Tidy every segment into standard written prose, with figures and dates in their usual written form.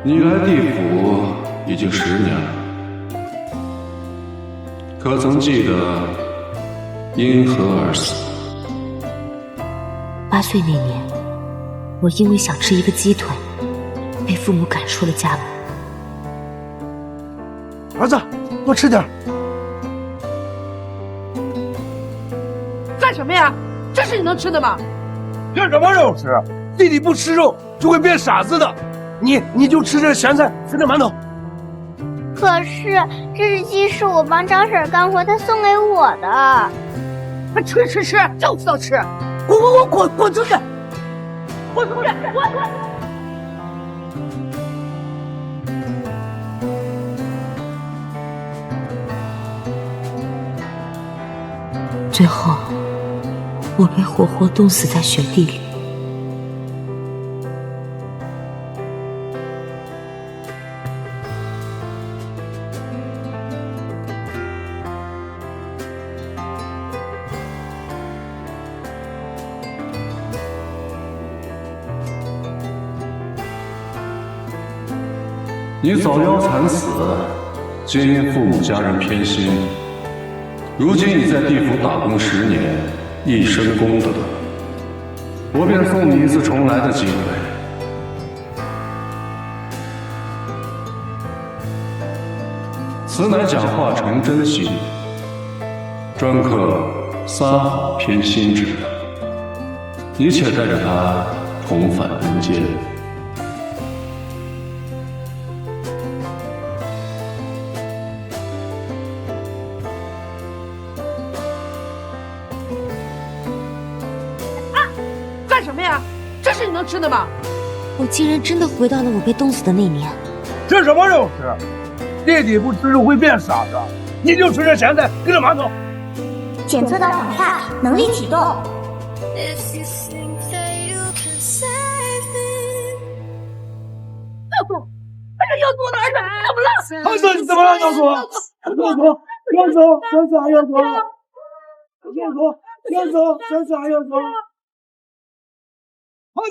你來地府已經10年了，可曾記得因何而死？8歲那年，我因為想吃一個雞腿，被父母趕出了家門。兒子，多吃點。幹什麼呀？這是你能吃的嗎？要什麼肉吃？弟弟不吃肉就會變傻子的。你就吃這鹹菜，吃這饅頭。可是這只雞是我幫張嬸幹活，她送給我的。吃，就知道吃！滾出去！滾出去！最后，我被活活冻死在雪地裡。你早夭慘死，皆因父母家人偏心。如今你在地府打工10年，一身功德，我便送你一次重來的機會。此乃講話成真心，專克3好偏心之人，你且帶着他重返人間。幹什麼呀？這是你能吃的嗎？我竟然真的回到了我被凍死的那年。吃什麼肉吃？弟弟不吃肉會變傻子，你就吃這鹹菜跟這饅頭。檢測到謊話，能力啟動。要走哪兒？怎麼了？孩子，你怎麼了？要走？要走！孩子，你怎麼了？要走？真好，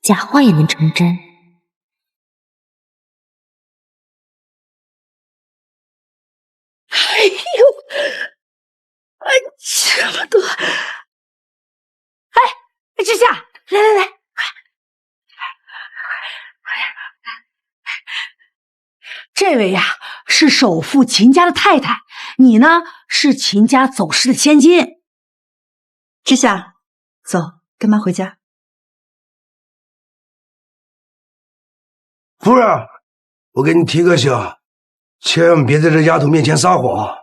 假話也能成真。哎呦，这麼多！志夏，來，這位呀是首富秦家的太太，你呢是秦家走失的千金。志夏，走，跟媽回家。夫人，我給你提個醒，千萬別在這丫頭面前撒謊。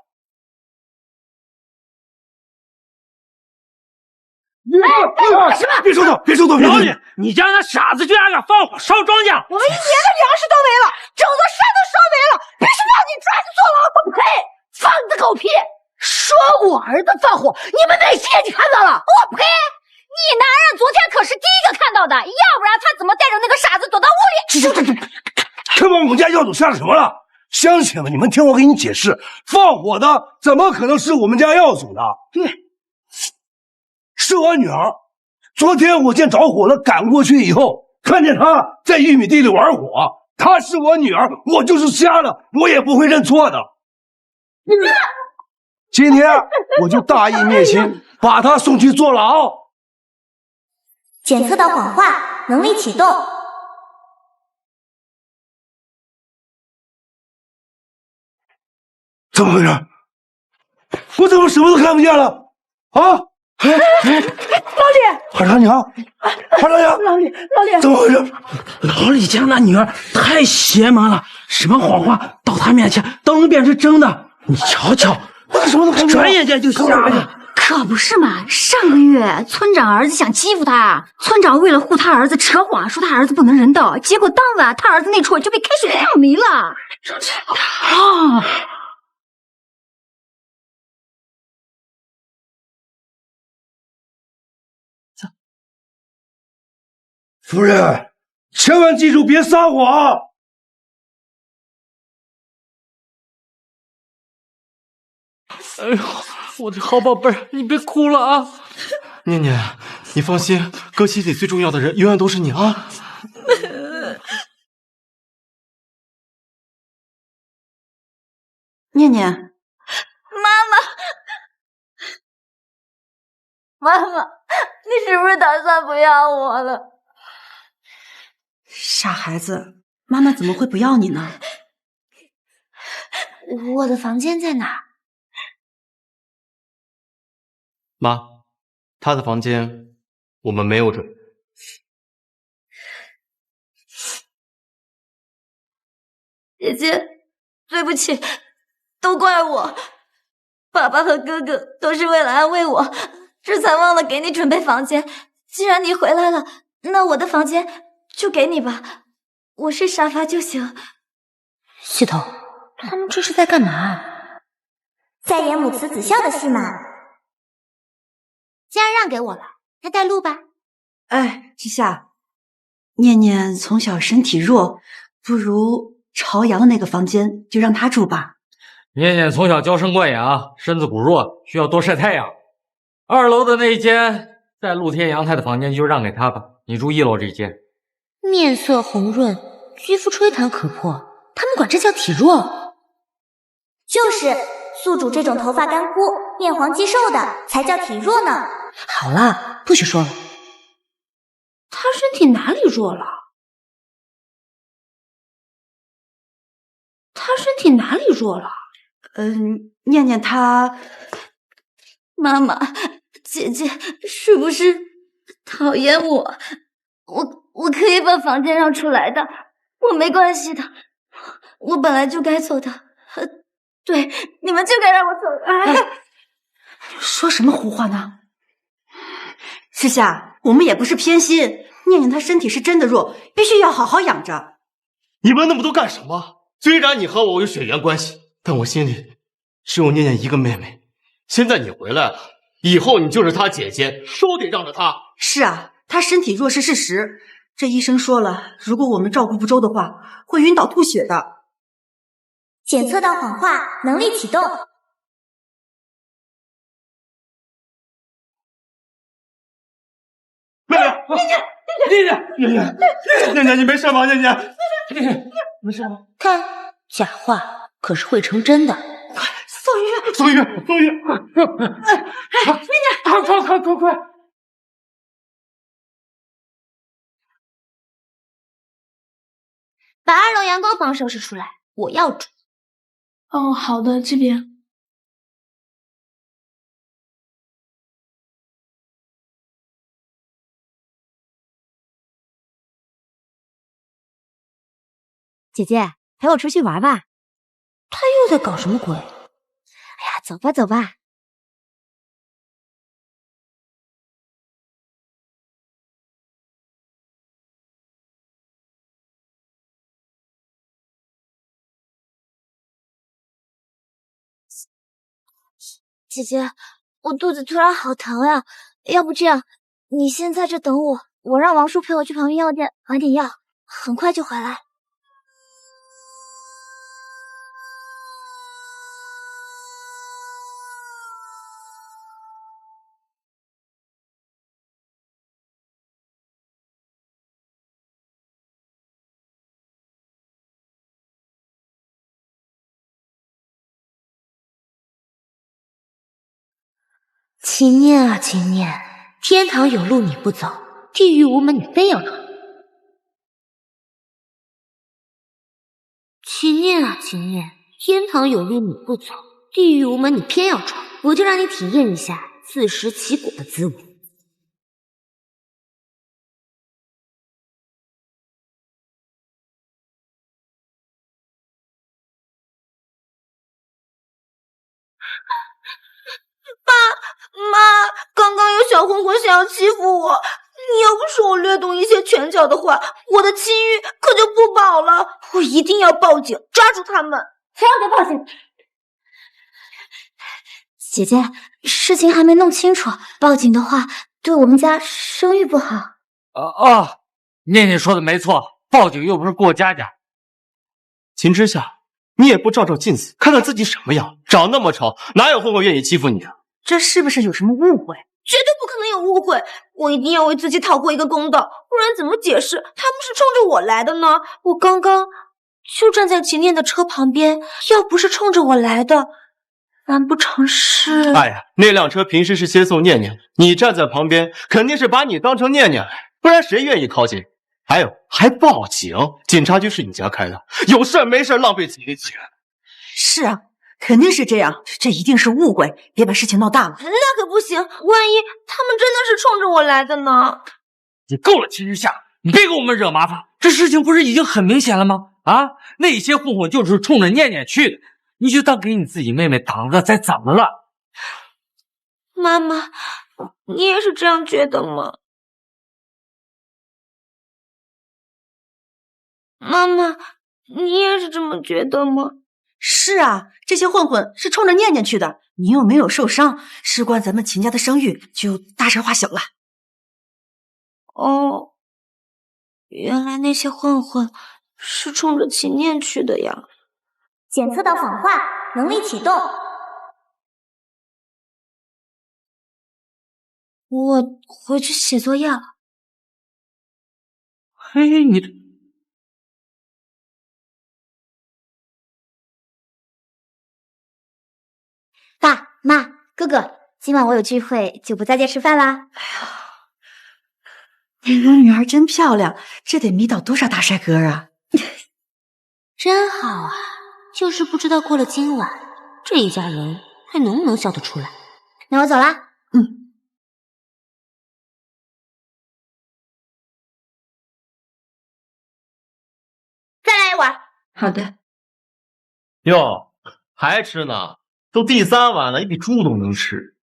什麼？別說動！老李，你家那傻子居然敢放火燒莊稼！我們1年的糧食都沒了，整座山都燒沒了，必須讓你抓去坐牢！我呸！放你的狗屁！說我兒子放火，你們哪些眼睛看到了？我呸！你男人昨天可是第一個看到的，要不然他怎麼帶着那個傻子躲到屋里？看把我们家耀祖嚇了什麼了？鄉親們，你們聽我給你解釋，放火的怎麼可能是我們家耀祖呢？對。是我女兒，昨天我見着火了，趕過去以後，看見她在玉米地裡玩火。她是我女兒，我就是瞎了，我也不會認錯的。今天我就大義滅親，把她送去坐牢。檢測到謊話，能力啟動。怎麼回事？我怎麼什麼都看不見了？啊？老李，二大娘，老李，怎麼回事？老李家那女兒太邪門了，什麼謊話到她面前都能變成真的。你瞧瞧，我什麼都看不見，轉眼間就瞎了。可不是嘛！上個月村長兒子想欺負他，村長為了護他兒子扯謊說他兒子不能人道，結果當晚他兒子那處就被開水燙沒了。啊！夫人，千萬記住別撒謊。哎呦，我的好寶貝兒，你別哭了啊！念念，你放心，哥心里最重要的人永遠都是你啊！念念，妈妈，你是不是打算不要我了？傻孩子，妈妈怎麼會不要你呢？我的房間在哪？媽，他的房間我們沒有準備。姐姐，對不起，都怪我。爸爸和哥哥都是為了安慰我，這才忘了給你準備房間。既然你回來了，那我的房間就給你吧，我睡沙發就行。系統，他們這是在幹嘛？在演母慈子孝的戲嘛。既然讓給我了，那帶路吧。哎，之夏，念念從小身體弱，不如朝陽的那個房間就讓她住吧。念念從小嬌生慣養，身子骨弱，需要多曬太陽。2樓的那一間在露天陽台的房間就讓給她吧，你住1樓這間。面色紅潤，肌膚吹彈可破，他們管這叫體弱？就是宿主這種頭髮乾枯、面黃肌瘦的才叫體弱呢。好了，不許說了。他身體哪裡弱了？他身體哪裡弱了？念念她……媽媽，姐姐是不是討厭我？我可以把房间讓出來的，我沒關係的，我本來就該走的。對，你們就該讓我走。哎，說什麼胡話呢？之夏，我們也不是偏心，念念她身體是真的弱，必須要好好養着。你問那麼多幹什麼？雖然你和我有血緣關係，但我心裡只有念念一個妹妹。現在你回來了，以後你就是她姐姐，都得讓着她。是啊，她身體弱是事實。這醫生說了，如果我們照顧不周的話，會暈倒吐血的。檢測到謊話，能力啟動。妹妹，念念，你沒事吧？念念，沒事吧？看，假話可是會成真的。送醫院！快！把2樓陽光房收拾出來，我要住。哦，好的，這邊。姐姐，陪我出去玩吧。他又在搞什麼鬼？哎呀，走吧，走吧。姐姐，我肚子突然好疼呀，要不這樣，你先在這等我，我讓王叔陪我去旁邊藥店買點藥，很快就回來。秦念啊秦念，天堂有路你不走，地獄無門你非要闖。秦念啊秦念，天堂有路你不走，地獄無門你偏要闖，我就讓你體驗一下自食其果的滋味。媽，剛剛有小混混想要欺負我，你要不說我略懂一些拳腳的話，我的清譽可就不保了。我一定要報警，抓住他們！誰讓你報警？姐姐，事情還沒弄清楚，報警的話對我們家聲譽不好。念念說的沒錯，報警又不是過家家。秦之夏，你也不照照鏡子，看看自己什麼樣，長那麼醜，哪有混混願意欺負你啊？這是不是有什麼誤會？絕對不可能有誤會，我一定要為自己討回一個公道，不然怎麼解釋他們是衝着我來的呢？我剛剛就站在秦念的車旁邊，要不是衝着我來的，難不成是……哎呀，那輛車平時是接送念念，你站在旁邊，肯定是把你当成念念，不然誰願意靠近？還有，還報警，警察局是你家開的，有事沒事浪費自己的錢。是啊，肯定是這樣，這一定是誤會，別把事情鬧大了。那可不行，萬一他們真的是衝着我來的呢？你够了，秦日夏，你别给我們惹麻煩。這事情不是已經很明顯了嗎？啊，那些混混就是衝着念念去的，你就當給你自己妹妹擋着，再怎麼了？媽媽，你也是這樣覺得嗎？媽媽，你也是這麼覺得嗎？是啊，這些混混是衝着念念去的，你又沒有受傷，事關咱們秦家的声譽，就大事化小了。哦，原來那些混混是衝着秦念去的呀。检測到仿化，能力啟动。我回去写作業了。嘿，你这……爸媽哥哥，今晚我有聚會，就不在家吃飯啦。你的女兒真漂亮，這得迷倒多少大帥哥啊！真好啊，就是不知道過了今晚，這一家人還能不能笑得出來。那我走啦。再來一碗。好的。喲，還吃呢？都第3碗了，你比豬都能吃。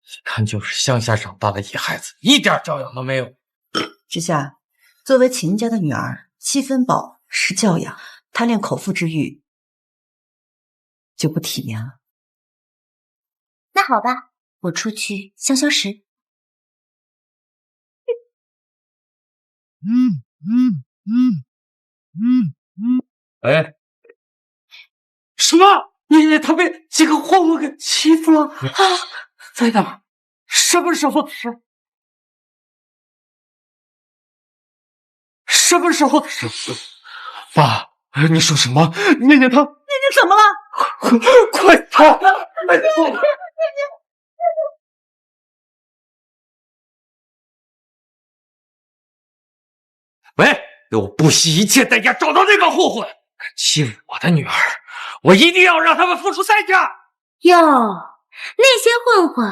一看就是鄉下長大的野孩子，一點教養都沒有。之夏，作為秦家的女兒，7分飽10教養，貪戀口腹之欲就不體面了。那好吧，我出去消消食。哎，什麼？念念她被幾個混混給欺負了啊？在哪兒？什麼時候的事？什麼時候的事？爸，你說什麼？念念她……念念怎麼了？快跑！快跑！喂，给我不惜一切代價找到那幫混混！敢欺負我的女兒，我一定要讓他們付出代價！喲，那些混混，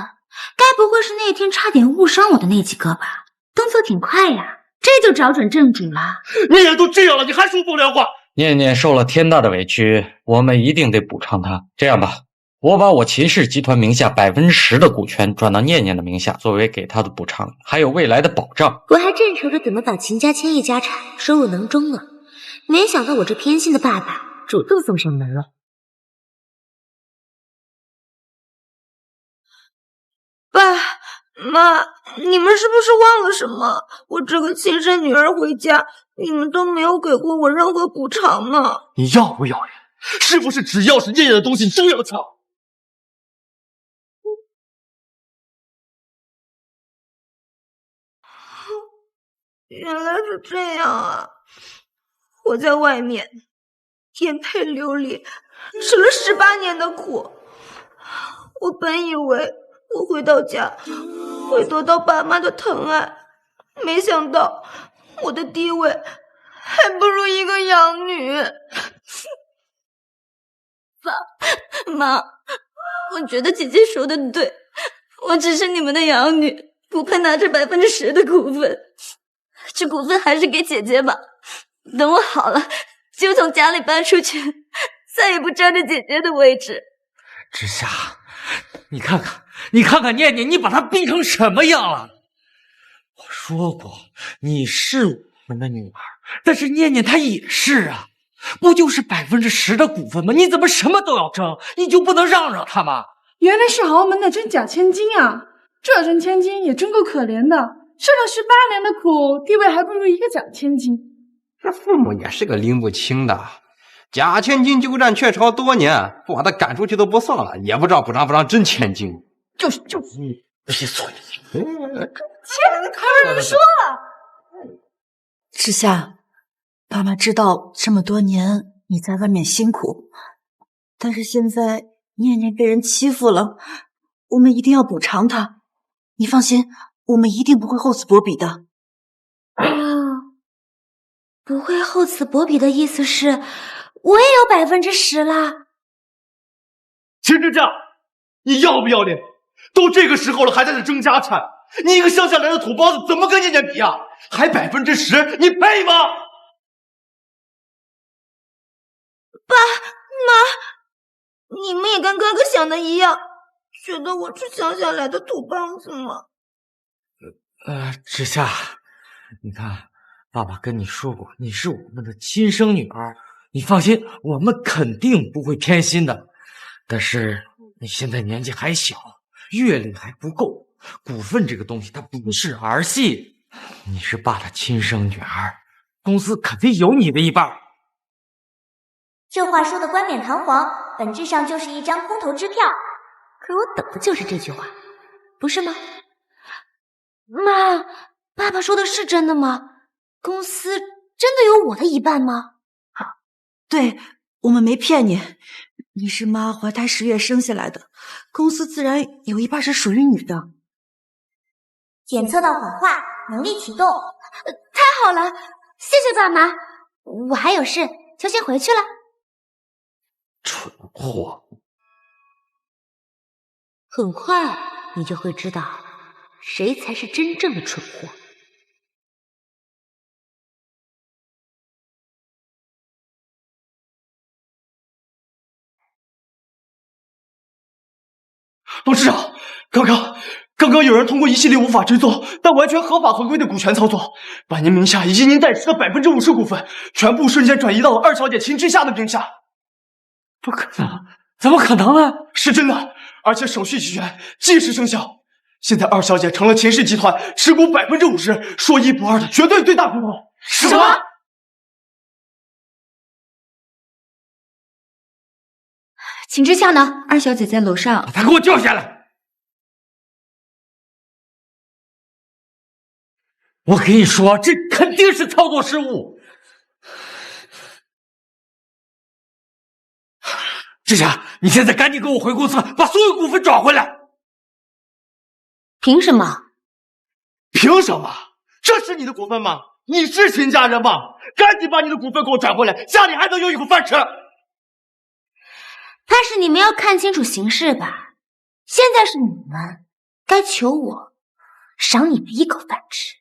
該不會是那天差點誤傷我的那幾個吧？動作挺快呀，這就找準正主了。念念都這樣了，你還說風涼話？念念受了天大的委屈，我們一定得補償她。這樣吧，我把我秦氏集團名下10%的股權轉到念念的名下，作為給她的補償，還有未來的保障。我還正愁着怎麼把秦家千億家產收入囊中呢，沒想到我這偏心的爸爸主動送上門了。爸媽，你們是不是忘了什麼？我這個親生女兒回家，你們都沒有給過我任何補償呢。你要不要臉？是不是只要是念念的東西都要搶？原來是這樣啊！我在外面颠沛流離，吃了18年的苦。我本以為我回到家會得到爸媽的疼愛，沒想到我的地位還不如一個養女。爸媽，我覺得姐姐說的對，我只是你們的養女，不配拿着10%的股份。這股份還是給姐姐吧，等我好了就從家裡搬出去，再也不佔着姐姐的位置。之夏，你看看念念，你把她逼成什麼樣了？我說過你是我們的女兒，但是念念她也是啊，不就是10%的股份嗎？你怎麼什麼都要爭？你就不能讓她嗎？原來是豪門的真假千金啊！這真千金也真夠可憐的。吃了18年的苦，地位還不如一個假千金。這父母也是個拎不清的，假千金鸠占鵲巢多年，不把他趕出去都不算了，也不知道不讓真千金。就是你，別說你，看人说了。志夏，爸妈知道这么多年你在外面辛苦，但是现在念念被人欺负了，我们一定要补偿她。你放心，我们一定不会厚此薄彼的。不会厚此薄彼的意思是，我也有10%啦。秦志夏，你要不要脸？都这个时候了，还在这争家产，你一个乡下来的土包子，怎么跟念念比啊？还10%，你配吗？爸妈，你们也跟哥哥想的一樣，覺得我是鄉下來的土包子嗎？志夏，你看，爸爸跟你說過，你是我們的親生女兒，你放心，我們肯定不會偏心的。但是你現在年紀還小，閱歷還不夠，股份這個東西它不是兒戲。你是爸的親生女兒，公司肯定有你的一半。這話說的冠冕堂皇，本質上就是一張空頭支票。可我等的就是這句話，不是嗎？媽，爸爸說的是真的嗎？公司真的有我的一半嗎？對，我們沒騙你，你是媽懷胎10月生下來的，公司自然有一半是屬於你的。檢測到謊話，能力啟動。太好了，謝謝爸媽。我還有事，就先回去了。蠢貨。很快你就會知道誰才是真正的蠢貨。董事長，剛剛有人通過一系列無法追蹤但完全合法合規的股權操作，把您名下以及您代持的50%股份全部瞬間轉移到了二小姐秦之夏的名下。不可能，怎麼可能呢？是真的，而且手續齊全，即時生效。現在二小姐成了秦氏集團持股50%、說一不二的絕對最大股東。什麼？秦之夏呢？二小姐在樓上。把她給我叫下來！我跟你說，這肯定是操作失誤。志夏，你現在趕緊跟我回公司，把所有股份轉回來。憑什麼？憑什麼？這是你的股份嗎？你是秦家人嗎？趕緊把你的股份給我轉回來，家裡還能有一口飯吃。怕是你們要看清楚形勢吧？現在是你們該求我賞你們一口飯吃。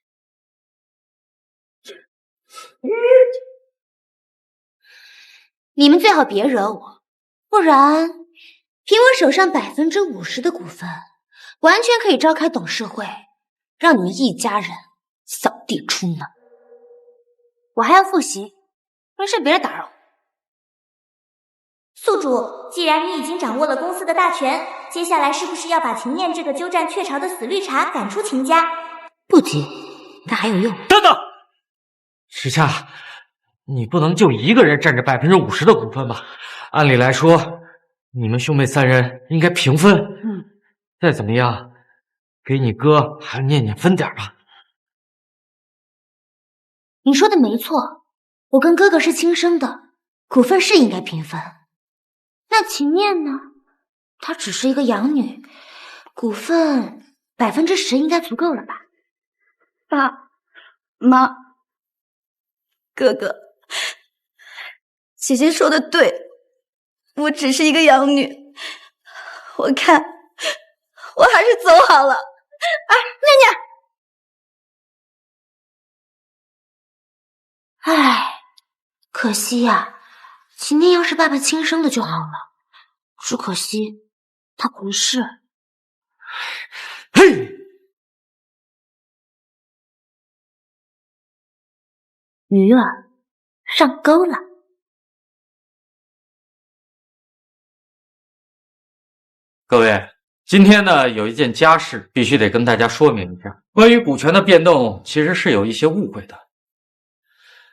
你們最好別惹我，不然憑我手上50%的股份，完全可以召開董事會，讓你們一家人掃地出門。我還要複習，沒事別來打擾我。宿主，既然你已經掌握了公司的大權，接下來是不是要把秦念這個鳩佔鵲巢的死綠茶趕出秦家？不急，他還有用。等等，時夏，你不能就一個人佔着50%的股份吧？按理來說，你們兄妹3人應該平分。再怎麼樣，給你哥還有念念分點吧。你說的沒錯，我跟哥哥是親生的，股份是應該平分。那秦念呢？她只是一個養女，股份10%應該足夠了吧？爸媽，哥哥，姐姐說的對，我只是一個養女，我看我還是走好了。念念，唉，可惜呀。秦念要是爸爸親生的就好了，只可惜他不是。嘿，魚兒上鈎了。各位，今天呢有一件家事必須得跟大家說明一下，關於股權的變動其實是有一些誤會的。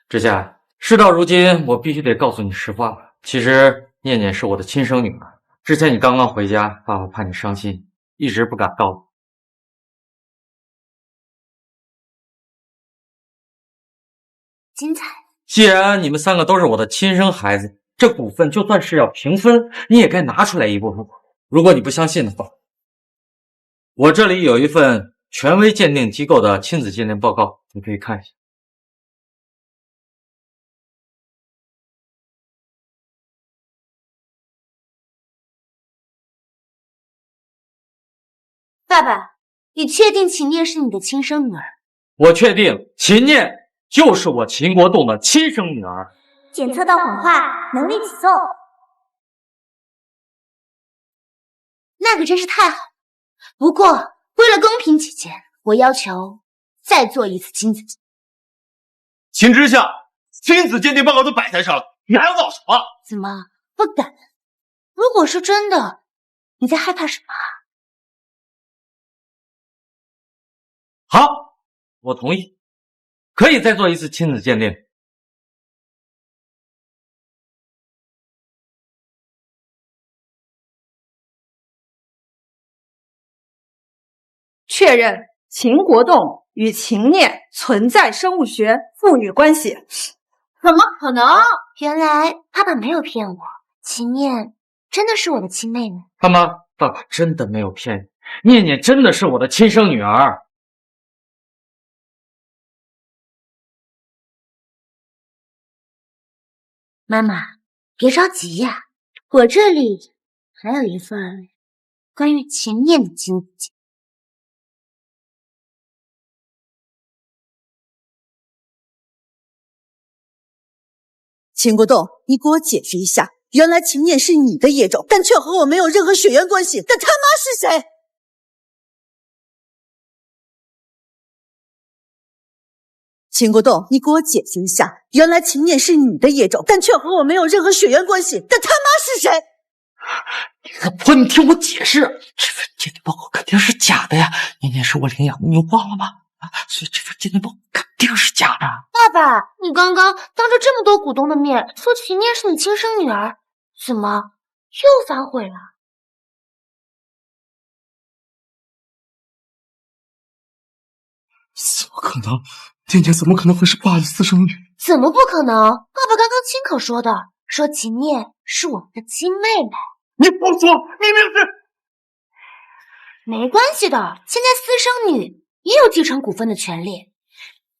之夏，事到如今，我必須得告訴你實話了。其實念念是我的親生女兒。之前你剛剛回家，爸爸怕你傷心，一直不敢告訴。精彩。既然你们3个都是我的亲生孩子，这股份就算是要平分，你也该拿出来一部分。如果你不相信的话，我这里有一份权威鉴定机构的亲子鉴定报告，你可以看一下。爸爸，你确定秦念是你的亲生女儿？我确定秦念就是我秦国栋的亲生女儿。检测到谎话，能力起奏。那可真是太好了。不过，为了公平起见，我要求再做一次亲子鉴定。秦之夏，亲子鉴定报告都摆台上了，你还要闹什么？怎么不敢？如果是真的，你在害怕什么啊？好，我同意，可以再做一次亲子鉴定。确認秦國棟與秦念存在生物學父女關係。怎麼可能？原來爸爸沒有騙我，秦念真的是我的親妹妹。他媽，爸爸真的沒有騙你，念念真的是我的親生女兒。媽媽，別着急呀，我這裡還有一份關於秦念的親子鑑定。秦國棟，你給我解釋一下，原來秦念是你的野種，但卻和我沒有任何血緣關係，但他媽是誰？秦國棟，你給我解釋一下，原來秦念是你的野種，但卻和我沒有任何血緣關係，但他媽是誰？你個婆，你聽我解釋，這份鑑定報告肯定是假的呀！念念是我領養的，你忘了嗎？所以這份鑑定報告肯定是假的。爸爸，你剛剛當着這麼多股東的面說秦念是你親生女兒，怎麼又反悔了？怎麼可能？念念怎麼可能會是爸的私生女？怎麼不可能？爸爸剛剛親口說的，說秦念是我們的親妹妹。你不說，明明是……沒關係的，現在私生女也有繼承股份的權利，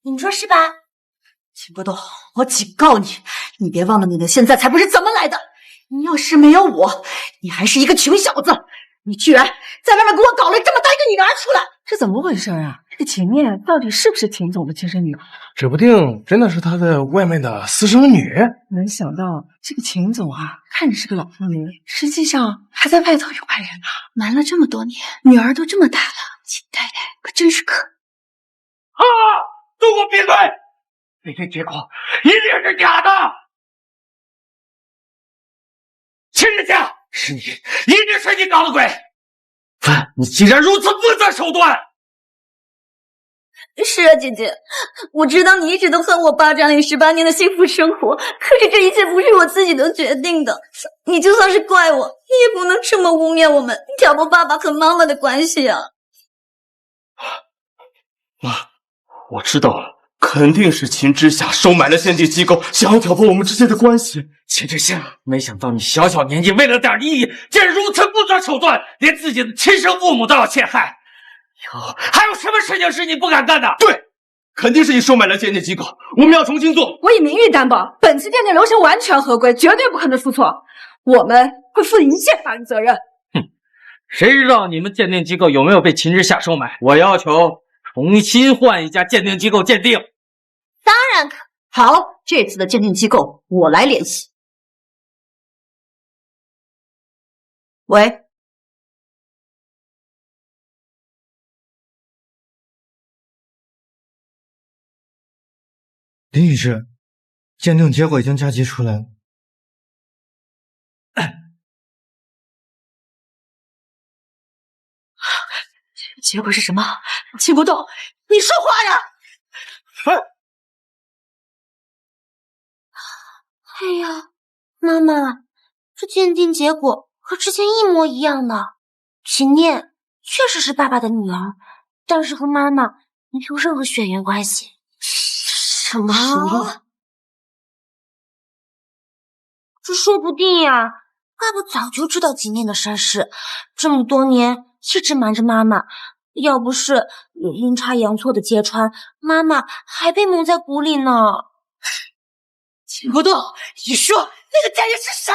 你說是吧？秦國棟，我警告你，你別忘了你的現在才不是怎麼來的。你要是沒有我，你還是一個窮小子。你居然在外面給我搞了這麼大一個女兒出來，這怎麼回事啊？這秦念到底是不是秦總的親生女兒？指不定真的是他在外面的私生女。沒想到這個秦總啊，看着是個老婦女，實際上還在外頭有愛人呢。瞞了這麼多年，女兒都這麼大了，秦太太可真是可……啊！都給我閉嘴！那些結果一定是假的。秦之夏，是你，一定是你搞的鬼！范，你竟然如此不擇手段！是啊，姐姐，我知道你一直都恨我霸占了你18年的幸福生活，可是這一切不是我自己能決定的。你就算是怪我，你也不能這麼污衊我們，挑撥爸爸和媽媽的關係啊！媽，我知道了，肯定是秦之夏收買了鑑定機構，想要挑撥我們之間的關係。秦之夏，沒想到你小小年紀為了點利益，竟然如此不擇手段，連自己的親生父母都要陷害。以後還有什麼事情是你不敢幹的？對，肯定是你收買了鑑定機構，我們要重新做。我以名譽擔保，本次鑑定流程完全合規，絕對不可能出錯。我們會負一切法律責任。哼，誰知道你們鑑定機構有沒有被秦之夏收買？我要求重新換一家鑑定機構鑑定。當然可。好，這次的鑑定機構我來聯繫。喂。林女士，鑑定結果已經加急出來了。結果是什麼？秦國棟，你說話呀！哎呀，媽媽，這鑑定結果和之前一模一樣呢。秦念確實是爸爸的女兒，但是和媽媽沒有任何血緣關係。什麼？這說不定呀，爸爸早就知道景念的身世，这麼多年一直瞞着妈媽。要不是有阴差阳錯的揭穿，媽媽還被蒙在鼓裡呢。秦国栋，你说那个贱人是谁？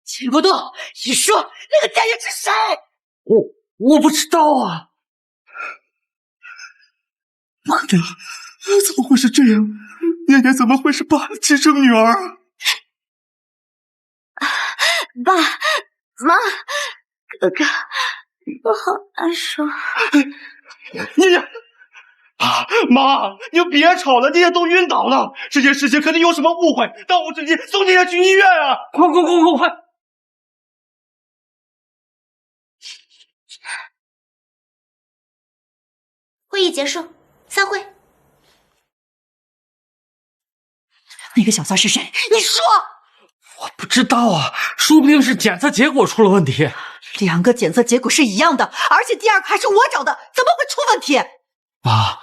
秦国栋，你说那个贱人是谁？我不知道啊。不可能，怎么会是这样？念念怎么会是爸的亲生女兒？爸媽，哥哥，我好難受。念念，媽，你就別吵了，念念都暈倒了。這件事情肯定有什麼誤會，當務之急送念念去醫院啊！快！會議結束，散會。那個小三是誰？你說。我不知道啊，說不定是檢測結果出了問題。2個檢測結果是一樣的，而且第2個還是我找的，怎麼會出問題？爸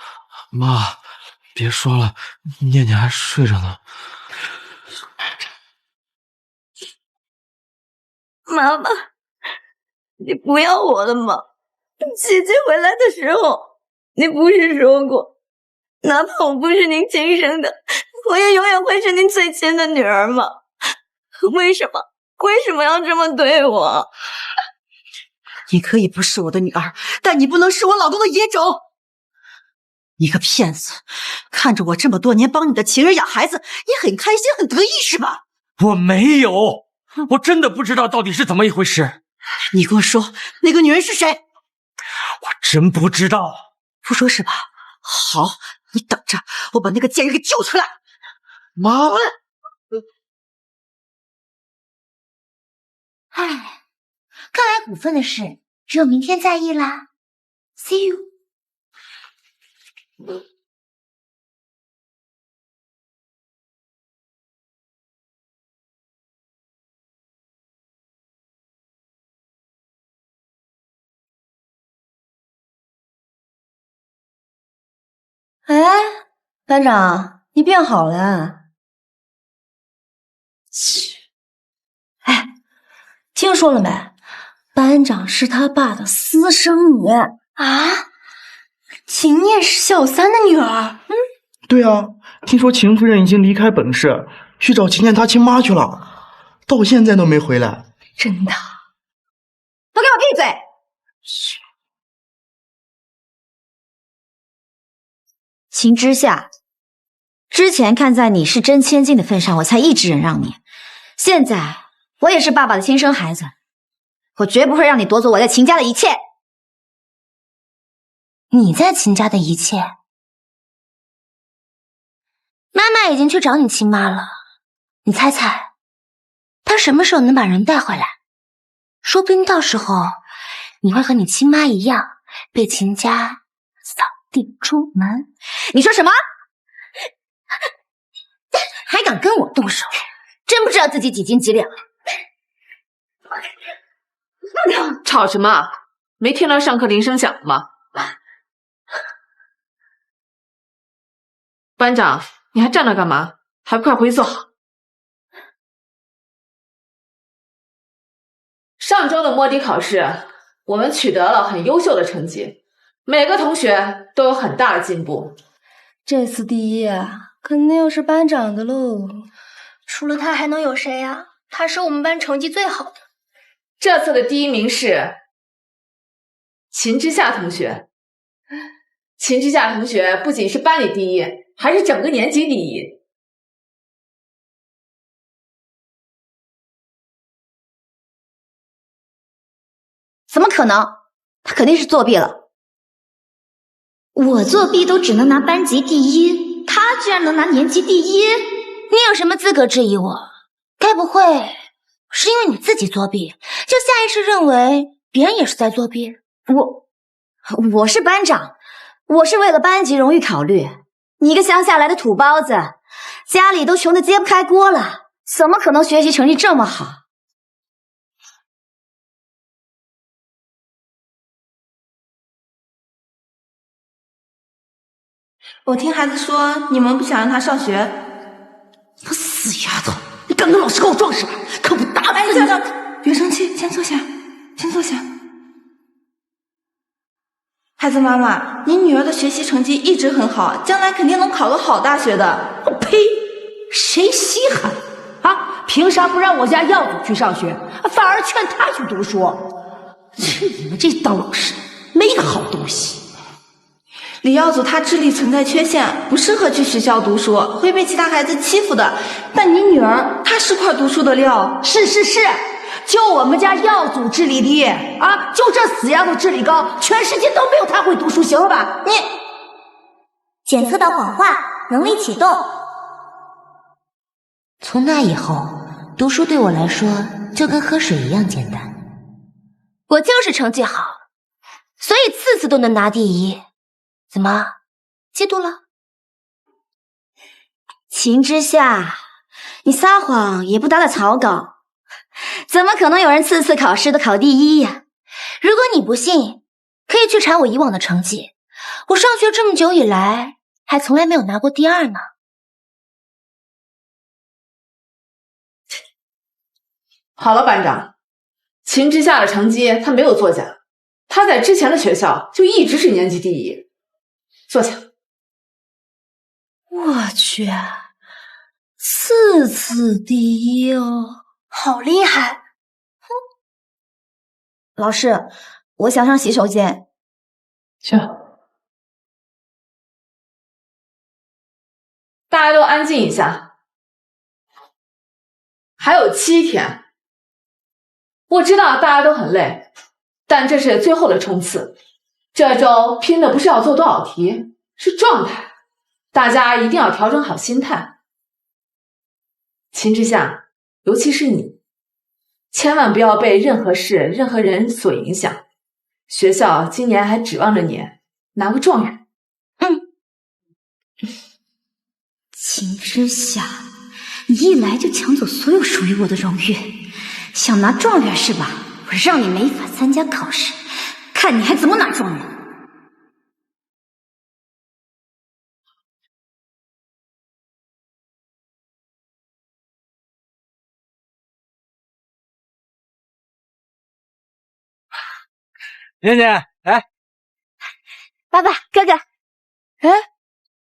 媽，別說了，念念還睡着呢。媽媽，你不要我了嗎？姐姐回來的時候，你不是說過，哪怕我不是您親生的，我也永遠會是您最親的女兒嗎？為什麼要這麼對我？你可以不是我的女兒，但你不能是我老公的野種。你個騙子，看着我這麼多年幫你的情人養孩子，你很開心很得意是吧？我沒有，我真的不知道到底是怎麼一回事。你跟我說，那個女人是誰？我真不知道。不說是吧？好，你等着，我把那個賤人給救出來。媽。唉，看來股份的事只有明天再議啦。See you。哎，班長，你變好了。哎，聽說了沒？班長是他爸的私生女啊！秦念是小三的女兒。對啊，聽說秦夫人已經離開本市，去找秦念她親媽去了，到現在都沒回來。真的？都給我閉嘴！秦之夏，之前看在你是真千金的份上，我才一直忍讓你。現在我也是爸爸的親生孩子，我絕不會讓你奪走我在秦家的一切。你在秦家的一切？媽媽已經去找你親媽了，你猜猜，她什麼時候能把人帶回來？說不定到時候你會和你親媽一樣，被秦家掃地出門。你說什麼？還敢跟我動手，真不知道自己幾斤幾兩。吵什麼？沒聽到上課鈴聲響嗎？班長，你還站那幹嘛？還不快回坐！上周的摸底考試，我們取得了很優秀的成績，每個同學都有很大的進步。這次第一啊，肯定又是班長的嘍。除了他還能有誰啊？他是我們班成績最好的。這次的第一名是秦之夏同學。秦之夏同學不僅是班裡第一，還是整個年級第一。怎麼可能？他肯定是作弊了。我作弊都只能拿班級第一，他居然能拿年級第一，你有什麼資格質疑我？該不會是因為你自己作弊，就下意識認為別人也是在作弊？我是班長，我是為了班級榮譽考慮。你一個鄉下來的土包子，家裡都窮得揭不開鍋了，怎麼可能學習成績這麼好？我听孩子说你们不想让他上学。死丫头，你敢跟老师给我撞是吧？可不打死你！家长，别生气，先坐下，先坐下。孩子妈妈，你女儿的学习成绩一直很好，将来肯定能考个好大学的。呸！谁稀罕啊？凭啥不让我家耀祖去上学，反而劝他去读书？你们这当老师没个好东西。李耀祖他智力存在缺陷，不适合去学校读书，会被其他孩子欺負的。但你女兒她是塊讀書的料。是，就我們家耀祖智力低啊，就這死丫頭智力高，全世界都沒有她會讀書，行了吧？你檢測到謊話，能力啟動。從那以後，讀書對我來說就跟喝水一樣簡單。我就是成績好，所以次次都能拿第一。怎麼，嫉妒了？秦之夏，你撒謊也不打打草稿，怎麼可能有人次次考試都考第一呀？如果你不信，可以去查我以往的成績，我上學這麼久以來，還從來沒有拿過第二呢。好了，班長，秦之夏的成績他沒有作假，他在之前的學校就一直是年級第一。坐下。我去，次次第一哦，好厲害！哼，老師，我想上洗手間。去。大家都安靜一下。還有7天。我知道大家都很累，但這是最後的衝刺。這週拼的不是要做多少題，是狀態。大家一定要調整好心態。秦之夏，尤其是你，千萬不要被任何事、任何人所影響。學校今年還指望着你拿個狀元。秦之夏，你一來就搶走所有屬於我的榮譽，想拿狀元是吧？我讓你沒法參加考試。看你還怎麼拿狀元！念念，哎，爸爸，哥哥，哎，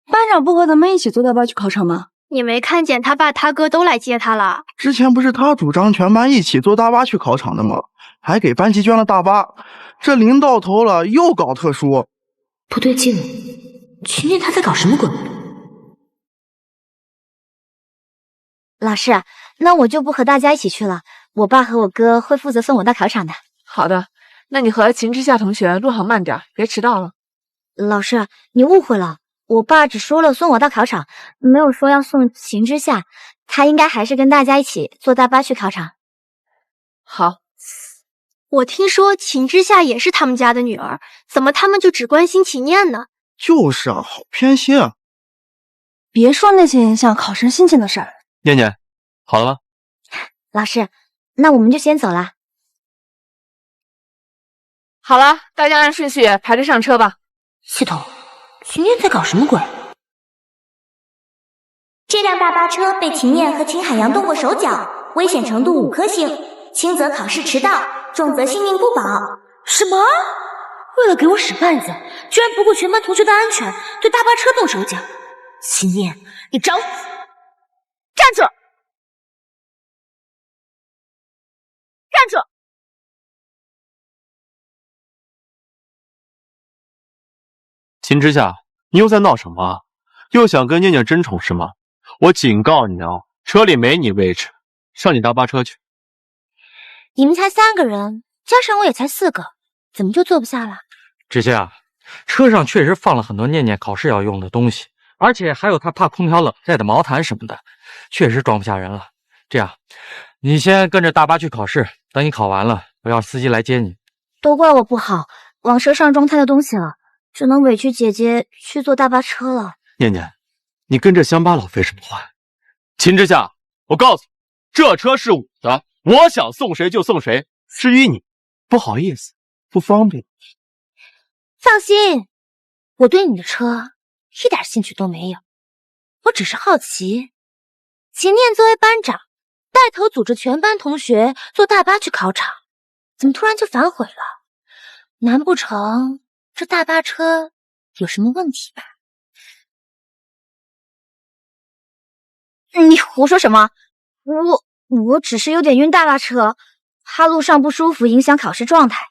班長不和咱們一起坐大巴去考場嗎？你沒看見他爸他哥都來接他了？之前不是他主張全班一起坐大巴去考場的嗎？還給班級捐了大巴。這臨到頭了，又搞特殊。不對勁，群念他在搞什麼鬼？老師，那我就不和大家一起去了，我爸和我哥會負責送我到考場的。好的，那你和秦之夏同學路上慢點，別遲到了。老師，你誤會了，我爸只說了送我到考場，沒有說要送秦之夏，他應該還是跟大家一起坐大巴去考場。好。我聽說秦之夏也是他們家的女兒，怎麼他們就只關心秦念呢？就是啊，好偏心啊！別說那些影響考生心情的事兒。念念，好了嗎？老師，那我們就先走了。好了，大家按順序排隊上車吧。系統，秦念在搞什麼鬼？這輛大巴車被秦念和秦海洋動過手腳，危險程度5顆星，輕則考試遲到，重則性命不保。什麼？為了給我使絆子，居然不顧全班同學的安全，對大巴車動手腳。秦念，你找死！站住！站住！秦之夏，你又在鬧什麼啊？又想跟念念爭寵是嗎？我警告你哦，車裡沒你位置，上你大巴車去。你們才3個人，加上我也才4個，怎麼就坐不下了？之夏，車上確實放了很多念念考試要用的東西，而且還有他怕空調冷帶的毛毯什麼的，確實裝不下人了。這樣，你先跟着大巴去考試，等你考完了，我要司機來接你。都怪我不好，往車上裝太多東西了，只能委屈姐姐去坐大巴車了。念念，你跟這鄉巴佬廢什麼話？秦之夏，我告訴你，這車是我的，我想送誰就送誰。至於你，不好意思，不方便。放心，我對你的車一點興趣都沒有。我只是好奇，秦念作为班长，带頭組織全班同學坐大巴去考場，怎麼突然就反悔了？難不成這大巴車有什麼問題吧？你胡說什麼？我只是有點暈大巴車，怕路上不舒服影響考試狀態。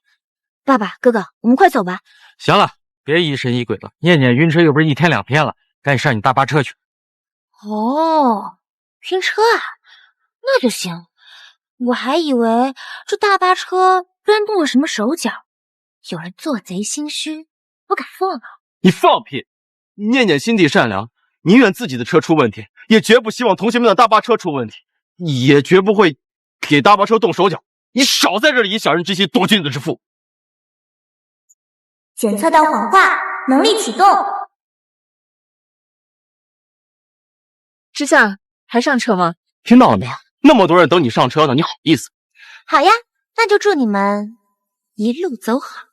爸爸，哥哥，我們快走吧。行了，別疑神疑鬼了。念念暈車又不是1天2天了，趕緊上你大巴車去。哦，暈車啊，那就行。我還以為這大巴車亂動了什麼手腳，有人做賊心虛，不敢坐呢。你放屁！念念心地善良，寧願自己的車出問題，也絕不希望同學們的大巴車出問題，也絕不會給大巴車動手腳。你少在這裡以小人之心奪君子之腹。檢測到謊話，能力啟動。之夏，還上車嗎？聽到了沒有？那麼多人等你上車呢，你好意思？好呀，那就祝你們一路走好。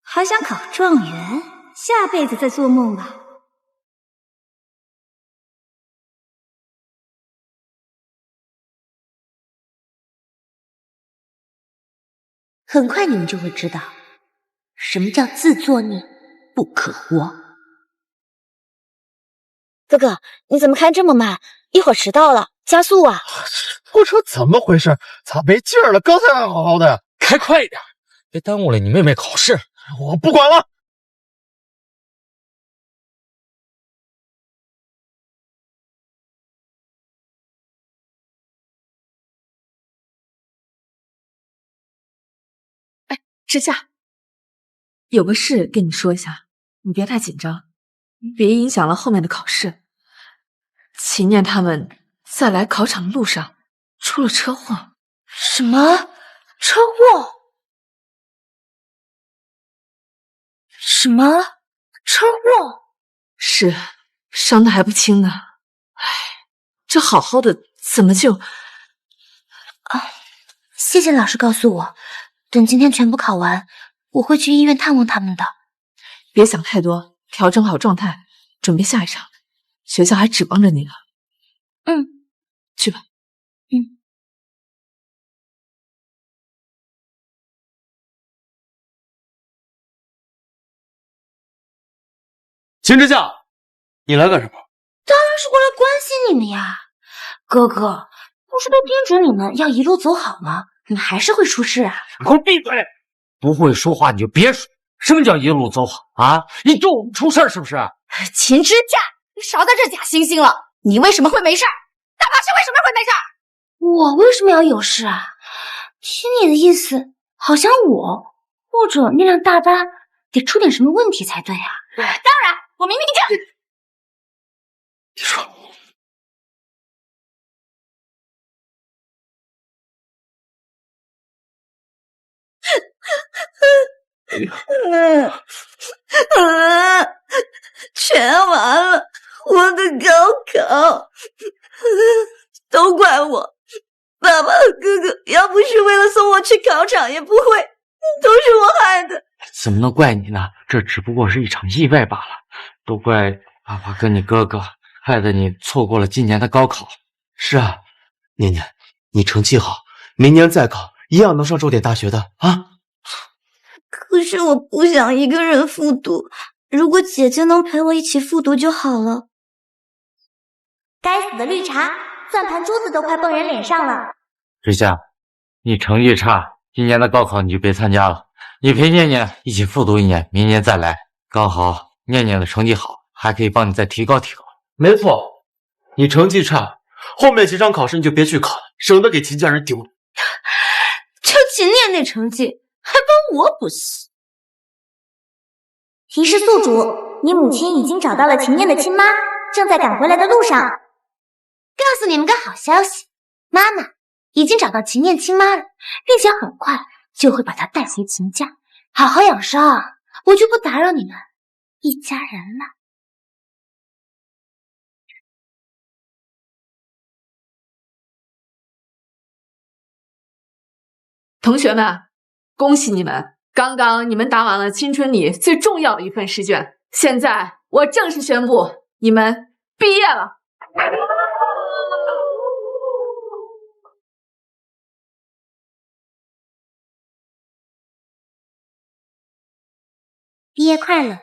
還想考狀元？下輩子再做夢吧。很快你們就会知道，什麼叫自作孽不可活。哥哥，你怎麼開這麼慢？一會兒遲到了，加速啊！拖車怎麼回事？咋沒勁兒了？剛才還好好的。開快一點，別耽誤了你妹妹考試。我不管了。之夏，有個事跟你說一下，你別太緊張，別影響了後面的考試。秦念他們在來考場的路上出了車禍。什麼？車禍？什麼？車禍？是，傷得還不輕呢。唉，這好好的怎麼就……謝謝老師告訴我。等今天全部考完，我會去醫院探望他們的。別想太多，調整好狀態，準備下一場。學校還指望着你呢。嗯，去吧。嗯。秦之夏，你來幹什麼？當然是過來關心你們呀。哥哥，不是都叮囑你們要一路走好嗎？你們還是會出事啊！你給我閉嘴！不會說話你就別說。什麼叫一路走好啊？你咒我們出事是不是？秦之夏，你少在這假惺惺了。你為什麼會沒事？大巴車為什麼會沒事？我為什麼要有事啊？聽你的意思，好像我或者那輛大巴得出點什麼問題才對啊。當然，我明明就……你說。全完了，我的高考，都怪我。爸爸和哥哥要不是為了送我去考場，也不會，都是我害的。怎麼能怪你呢？這只不過是一場意外罷了，都怪爸爸跟你哥哥，害得你錯過了今年的高考。是啊，念念，你成績好，明年再考一樣能上重點大學的啊。可是我不想一個人復讀，如果姐姐能陪我一起復讀就好了。該死的綠茶，算盤珠子都快蹦人臉上了。之夏，你成績差，今年的高考你就別參加了，你陪念念一起復讀1年，明年再來，剛好念念的成績好，還可以幫你再提高提高。沒錯，你成績差，後面幾場考試你就別去考了，省得給秦家人丟臉。就秦念那成績，還幫我補習。提示宿主，你母親已經找到了秦念的親媽，正在趕回來的路上。告訴你們個好消息，媽媽已經找到秦念親媽了，並且很快就會把她帶回秦家，好好養傷，我就不打擾你們一家人了。同學們，恭喜你們，刚刚你们答完了青春里最重要的一份试卷，现在我正式宣布你们毕業了。毕业快乐，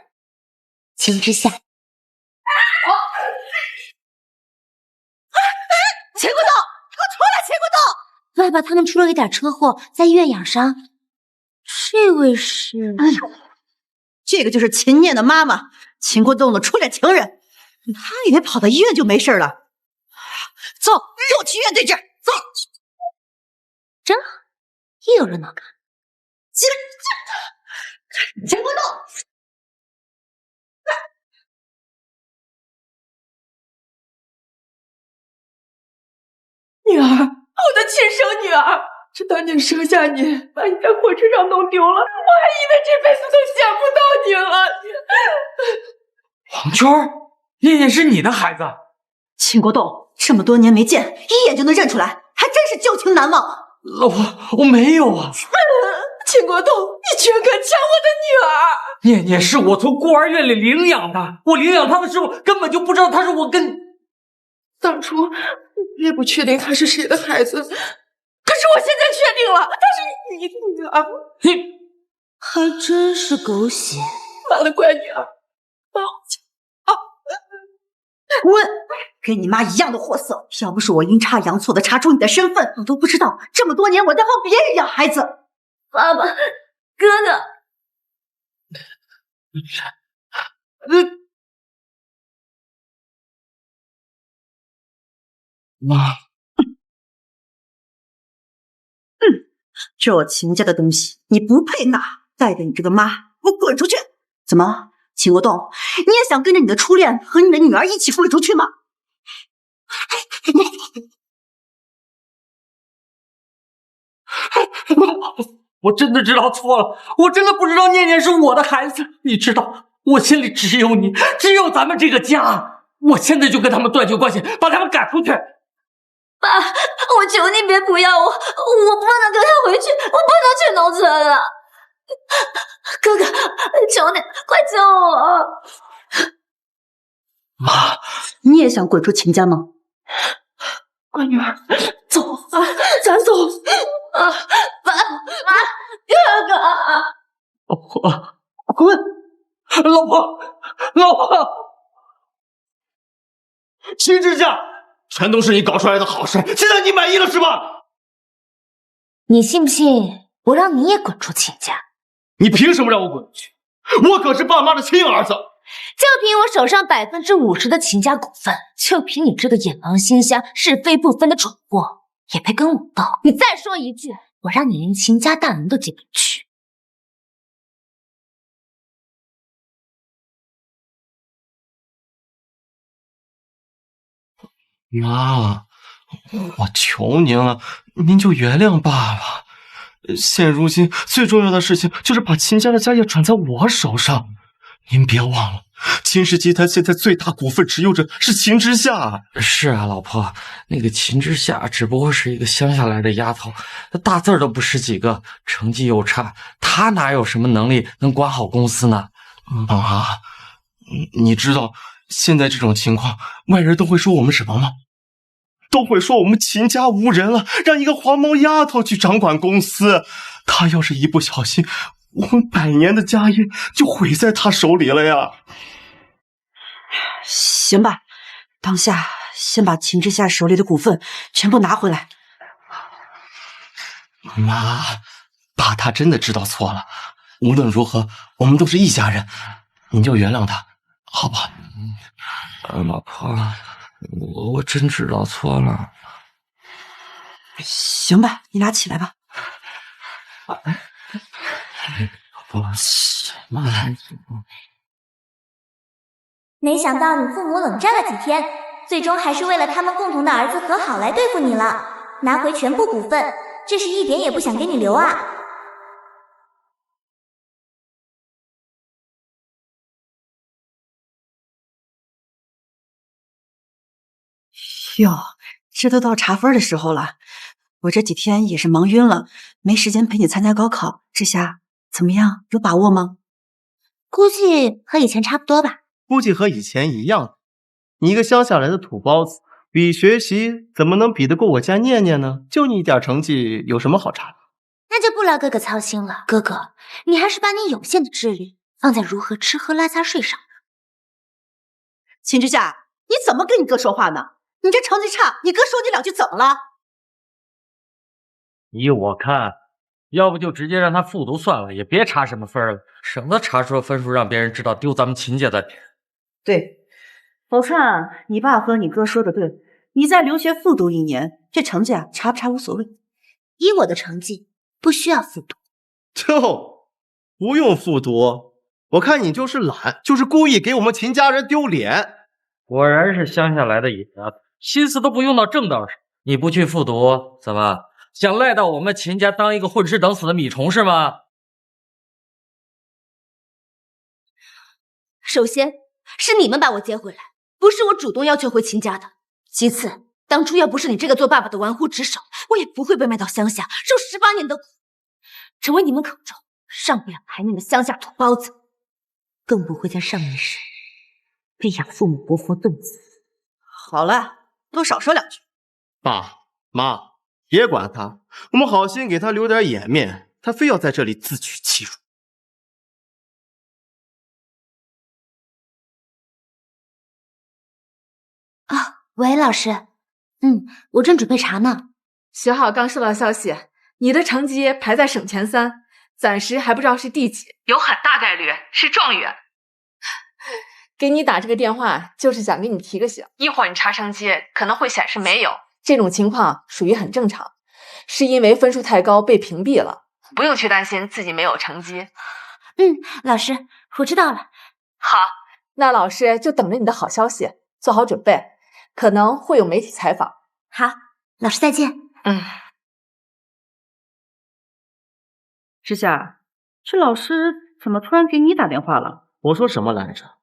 秦之夏。钱国栋，给我出来！钱国栋，爸爸他们出了一点车祸，在医院养伤。这位是……哎呦，这个就是秦念的妈妈，秦国栋的初恋情人。他以为跑到医院就没事了。走，跟我去医院对峙。走，真好，又有热闹看。钱国栋。女儿，我的亲生女儿，直到你生下你，把你在火车上弄丢了，我还以为这辈子都见不到你了。黄娟儿，念念是你的孩子。秦国栋，这么多年没见，一眼就能认出来，还真是旧情难忘。老婆，我没有啊。秦国栋，你居然敢抢我的女儿！念念是我从孤儿院里领養的，我领養她的时候根本就不知道她是我跟……当初我也不确定她是谁的孩子，可是我现在确定了，她是你的女儿。你还真是狗血！妈的乖女兒，抱歉啊！滚！跟你妈一樣的貨色！要不是我陰差陽錯的查出你的身份，我都不知道這麼多年我在幫別人養孩子。爸爸，哥哥。媽，這我秦家的東西你不配拿，帶着你這個媽，給我滾出去！怎麼，秦國棟，你也想跟着你的初戀和你的女兒一起滾出去嗎？我真的知道錯了，我真的不知道念念是我的孩子。你知道，我心裡只有你，只有咱們這個家。我現在就跟他們斷絕關係，把他們趕出去。爸，我求你別不要我，我不能跟他回去，我不能去農村了。哥哥，求你，快救我！媽，你也想滾出秦家嗎？乖女兒，走啊，咱走啊！爸媽，哥哥，老婆，滾！老婆，老婆，秦之夏，全都是你搞出來的好事，現在你滿意了是吧？你信不信我讓你也滾出秦家？你憑什麼讓我滾出去？我可是爸媽的親兒子。就憑我手上50%的秦家股份，就憑你這個眼盲心瞎、是非不分的蠢貨，也配跟我鬥？你再說一句，我讓你連秦家大門都進不去。媽，我求您了，您就原諒爸了。現如今最重要的事情就是把秦家的家業轉在我手上。您別忘了，秦氏集團現在最大股份持有者是秦之夏。是啊，老婆，那個秦之夏只不過是一個鄉下來的丫頭，大字都不識幾個，成績又差，她哪有什麼能力能管好公司呢？媽，你知道現在這種情況，外人都會說我們什麼嗎？都會說我們秦家無人了，讓一個黃毛丫頭去掌管公司。她要是一不小心，我們100年的家業就毀在她手裡了呀。行吧，當下先把秦之夏手裡的股份全部拿回來。媽，爸他真的知道錯了，無論如何，我們都是一家人，您就原諒他，好吧？老婆，我真知道錯了。行吧，你倆起來吧。沒想到你父母冷戰了幾天，最終還是為了他們共同的兒子和好來對付你了，拿回全部股份，這是一點也不想給你留啊。喲，這都到查分的時候了，我這幾天也是忙暈了，沒時間陪你參加高考。之夏，怎么样？有把握吗？估計和以前差不多吧。估計和以前一樣。你一個鄉下來的土包子，比學習怎麼能比得過我家念念呢？就你一點成績，有什麼好差的？那就不勞哥哥操心了。哥哥，你還是把你有限的智力放在如何吃喝拉撒睡上。秦之夏，你怎麼跟你哥說話呢？你這成績差，你哥說你兩句怎麼了？依我看，要不就直接讓他復讀算了，也別查什麼分了，省得查出了分數讓別人知道丟咱們秦家的臉。對，寶釧，你爸和你哥說的對，你再留學復讀1年，這成績啊差不差無所謂。以我的成績，不需要復讀。就不用復讀，我看你就是懶，就是故意給我們秦家人丟臉。果然是鄉下來的野丫頭，心思都不用到正道上。你不去復讀，怎麼想賴到我們秦家當一個混吃等死的米蟲是嗎？首先是你們把我接回来，不是我主动要求回秦家的。其次，当初要不是你这个做爸爸的玩忽职守，我也不会被卖到鄉下，受18年的苦，成為你們口中上不了台面的鄉下土包子，更不會在上一世被養父母活活凍死。好了，多少說兩句。爸媽，別管他，我們好心給他留點顏面，他非要在這裡自取其辱。喂，老師。我正準備查呢。學校剛收到消息，你的成績排在省前3，暫時還不知道是第幾，有很大概率是狀元。給你打這個電話，就是想給你提個醒，一會兒你查成績可能會顯示沒有，這種情況屬於很正常，是因為分數太高被屏蔽了，不用去擔心自己沒有成績。老師，我知道了。好，那老師就等着你的好消息，做好準備，可能會有媒體採訪。好，老師再見。之夏，這老師怎麼突然給你打電話了？我說什麼來着？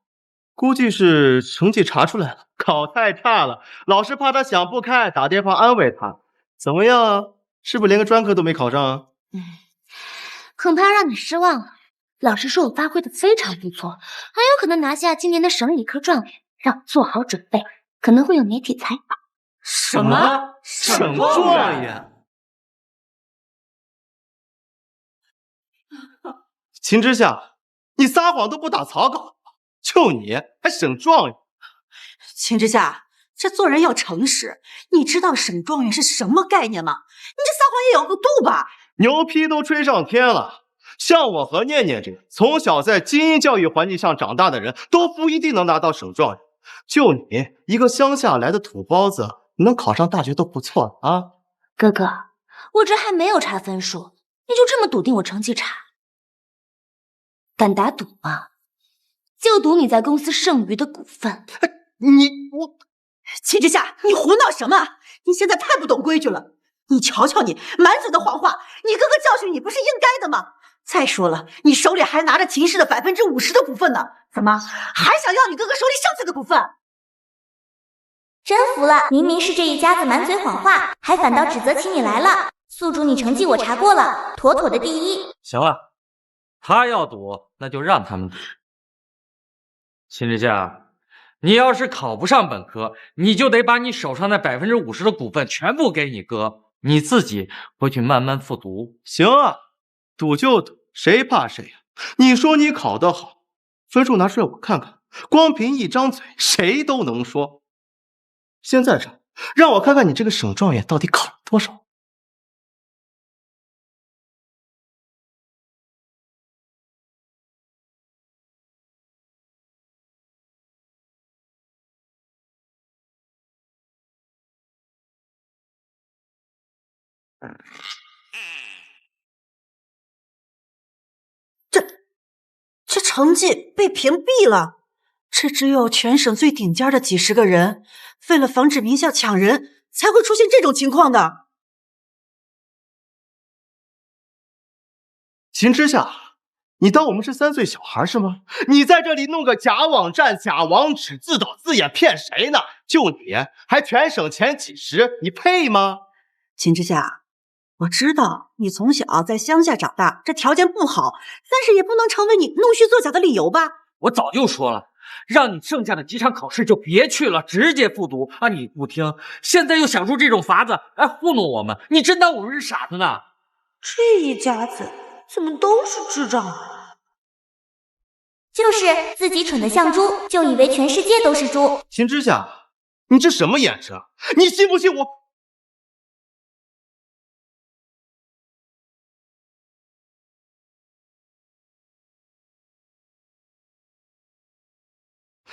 估計是成績查出來了，考太差了，老師怕他想不開，打電話安慰他。怎麼樣啊？是不是連個專科都沒考上啊？恐怕讓你失望了。老師說我發揮的非常不錯，很有可能拿下今年的省理科狀元，讓我做好準備，可能會有媒體採訪。什麼？省狀元？秦之夏，你撒謊都不打草稿，就你還省狀元？秦之夏，這做人要誠實，你知道省狀元是什麼概念嗎？你這撒謊也有個度吧？牛皮都吹上天了，像我和念念這樣從小在精英教育環境上長大的人，都不一定能拿到省狀元。就你一個鄉下來的土包子，能考上大學都不錯啊！哥哥，我這還沒有查分數，你就這麼篤定我成績差？敢打賭嗎？就賭你在公司剩餘的股份。秦之夏，你胡鬧什麼？你現在太不懂規矩了！你瞧瞧你，滿嘴的謊話，你哥哥教訓你不是應該的嗎？再說了，你手裡還拿着秦氏的50%的股份呢，怎麼還想要你哥哥手裡剩下的股份？真服了，明明是這一家子滿嘴謊話，還反倒指責起你來了。宿主你成績我查過了，妥妥的第一。行了，他要賭，那就讓他們賭。秦之夏，你要是考不上本科，你就得把你手上那50%的股份全部給你哥，你自己回去慢慢復讀。行啊，賭就賭，誰怕誰呀？你說你考得好，分數拿出來我看看，光憑一張嘴，誰都能說。現在這，讓我看看你這個省狀元到底考了多少。這成績被屏蔽了，這只有全省最頂尖的幾十個人，為了防止名校搶人，才會出現這種情況的。秦之夏，你當我們是3歲小孩是嗎？你在這裡弄個假網站、假網址，自導自演騙誰呢？就你還全省前幾10，你配嗎？秦之夏，我知道你从小在乡下长大，这条件不好，但是也不能成为你弄虚作假的理由吧？我早就说了，让你剩下的几场考試就别去了，直接复读啊！你不听，现在又想出这种法子来糊弄我们，你真当我们是傻子呢？这一家子怎么都是智障啊？就是自己蠢得像猪，就以为全世界都是猪。秦之夏，你这什么眼神？你信不信我？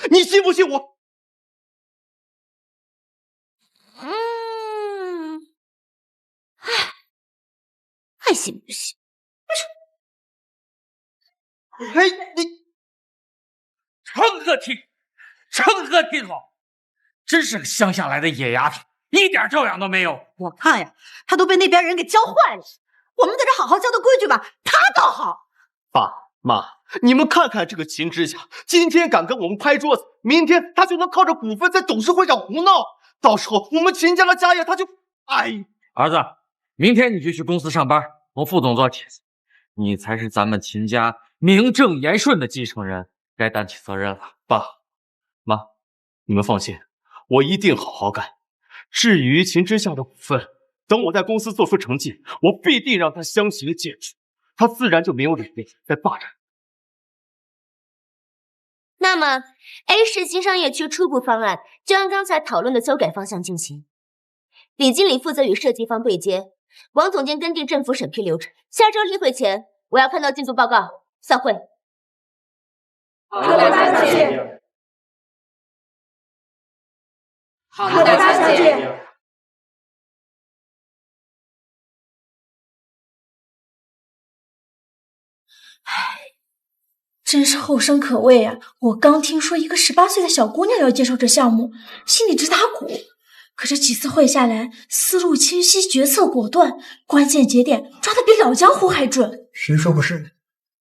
你信不信我？爱信不信？哎，你成何体统！真是个乡下来的野丫头，一点教养都没有。我看呀，他都被那边人给教坏了。我们在这好好教他规矩吧，他倒好。爸妈，你们看看这个秦之夏，今天敢跟我们拍桌子，明天他就能靠着股份在董事会上胡闹，到时候我们秦家的家业他就……哎，儿子，明天你就去公司上班，从副总做起。你才是咱们秦家名正言顺的继承人，该担起责任了。爸妈，你们放心，我一定好好干。至于秦之夏的股份，等我在公司做出成绩，我必定让他相形见絀，他自然就没有理由再霸占。那么 A 市新商业区初步方案就按刚才讨论的修改方向进行。李经理负责与设计方对接，王总监跟进政府审批流程。下周例会前，我要看到进度报告。散会。好的，大小姐。好的，大小姐。真是后生可畏啊！我刚听说一个18岁的小姑娘要接手这项目，心里直打鼓。可这几次会下来，思路清晰，决策果断，关键节点抓得比老江湖还准。谁说不是呢？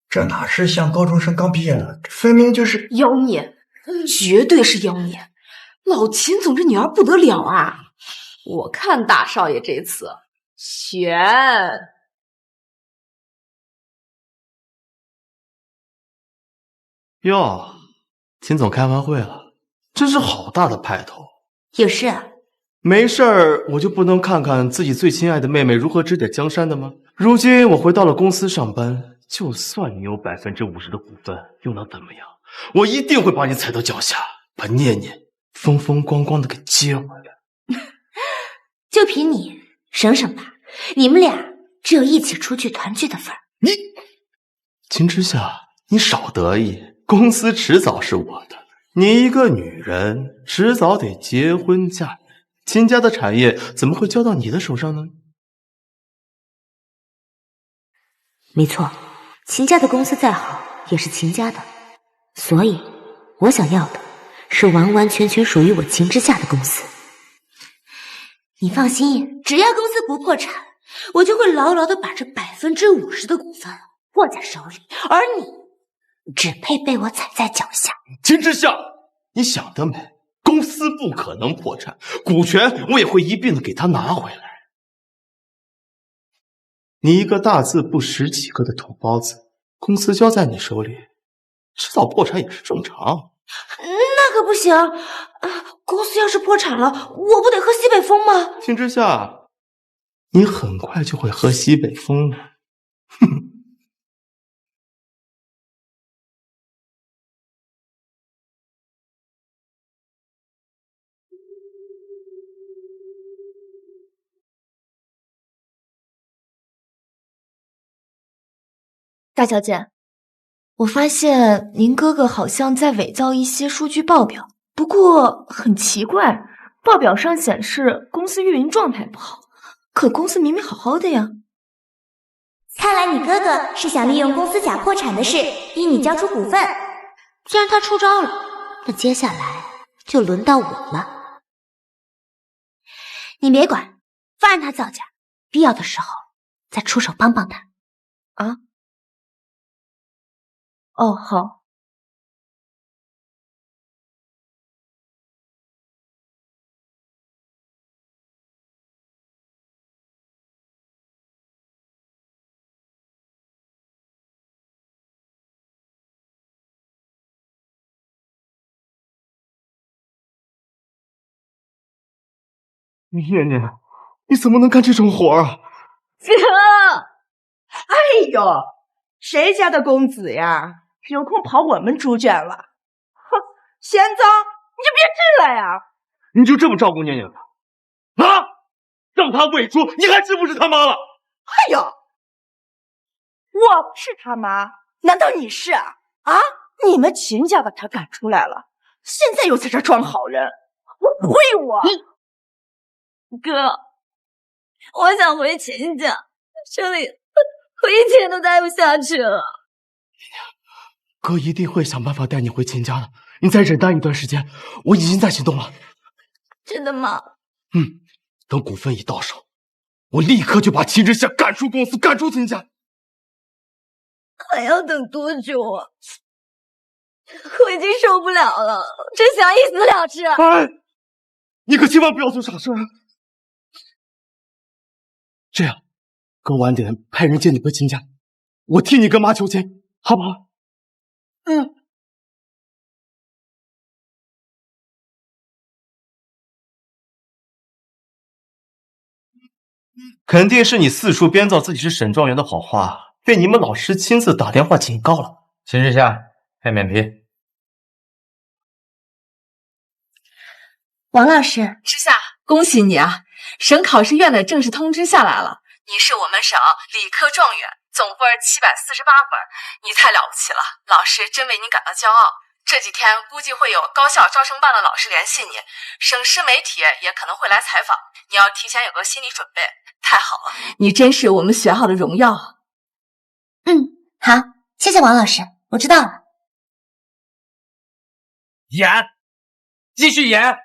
这哪是像高中生刚畢業了，這分明就是妖孽，絕對是妖孽！老秦總這女兒不得了啊！我看大少爺這次選。喲，秦總開完會了，真是好大的派頭。有事啊？沒事兒，我就不能看看自己最親愛的妹妹如何指點江山的嗎？如今我回到了公司上班，就算你有50%的股份，又能怎麼樣？我一定會把你踩到腳下，把念念風風光光的給接回來。就憑你，省省吧，你們倆只有一起出去團聚的份兒。你，秦之夏，你少得意，公司遲早是我的，你一個女人，遲早得結婚嫁人。秦家的產業怎麼會交到你的手上呢？沒錯，秦家的公司再好也是秦家的，所以我想要的是完完全全屬於我秦之夏的公司。你放心，只要公司不破產，我就會牢牢地把這50%的股份握在手裡，而你只配被我踩在腳下。秦之夏，你想得美！公司不可能破產，股權我也會一併的給他拿回來。你一個大字不識幾個的土包子，公司交在你手裡，遲早破產也是正常。那可不行，公司要是破產了，我不得喝西北風嗎？秦之夏，你很快就會喝西北風的。哼。大小姐，我發現您哥哥好像在偽造一些數據報表，不過很奇怪，報表上顯示公司運營狀態不好，可公司明明好好的呀。看來你哥哥是想利用公司假破產的事逼你交出股份，既然他出招了，那接下來就輪到我了。你別管，放任他造假，必要的時候再出手幫幫他。啊？哦，好。念念，你怎么能幹這種活啊？哥，哎呦，誰家的公子呀，有空跑我們豬圈了？哼，賢子，你就別治了呀！你就這麼照顧念念的？啊，讓她餵豬，你還是不是他媽了？哎呦，我是他媽，難道你是啊？啊，你們秦家把他趕出來了，現在又在這裝好人，我不會我。哥，我想回秦家，這裡我一天都待不下去了。哥一定會想辦法帶你回秦家的，你再忍耐一段時間，我已經在行動了。真的嗎？嗯，等股份一到手，我立刻就把秦之夏趕出公司，趕出秦家。還要等多久啊？我已經受不了了，真想一死了之。哎，你可千萬不要做傻事啊！這樣，哥晚點派人接你回秦家，我替你跟媽求情，好不好？嗯。肯定是你四處編造自己是沈狀元的好話，被你們老師親自打電話警告了。秦之夏，開免批。王老師，之夏，恭喜你啊！省考試院的正式通知下來了，你是我們省理科狀元，總分748分，你太了不起了，老師真為你感到驕傲。這幾天估計會有高校招生辦的老師聯繫你，省師媒體也可能會來採訪，你要提前有個心理準備。太好了，你真是我們學校的榮耀。嗯，好，謝謝王老師，我知道了。演，繼續演。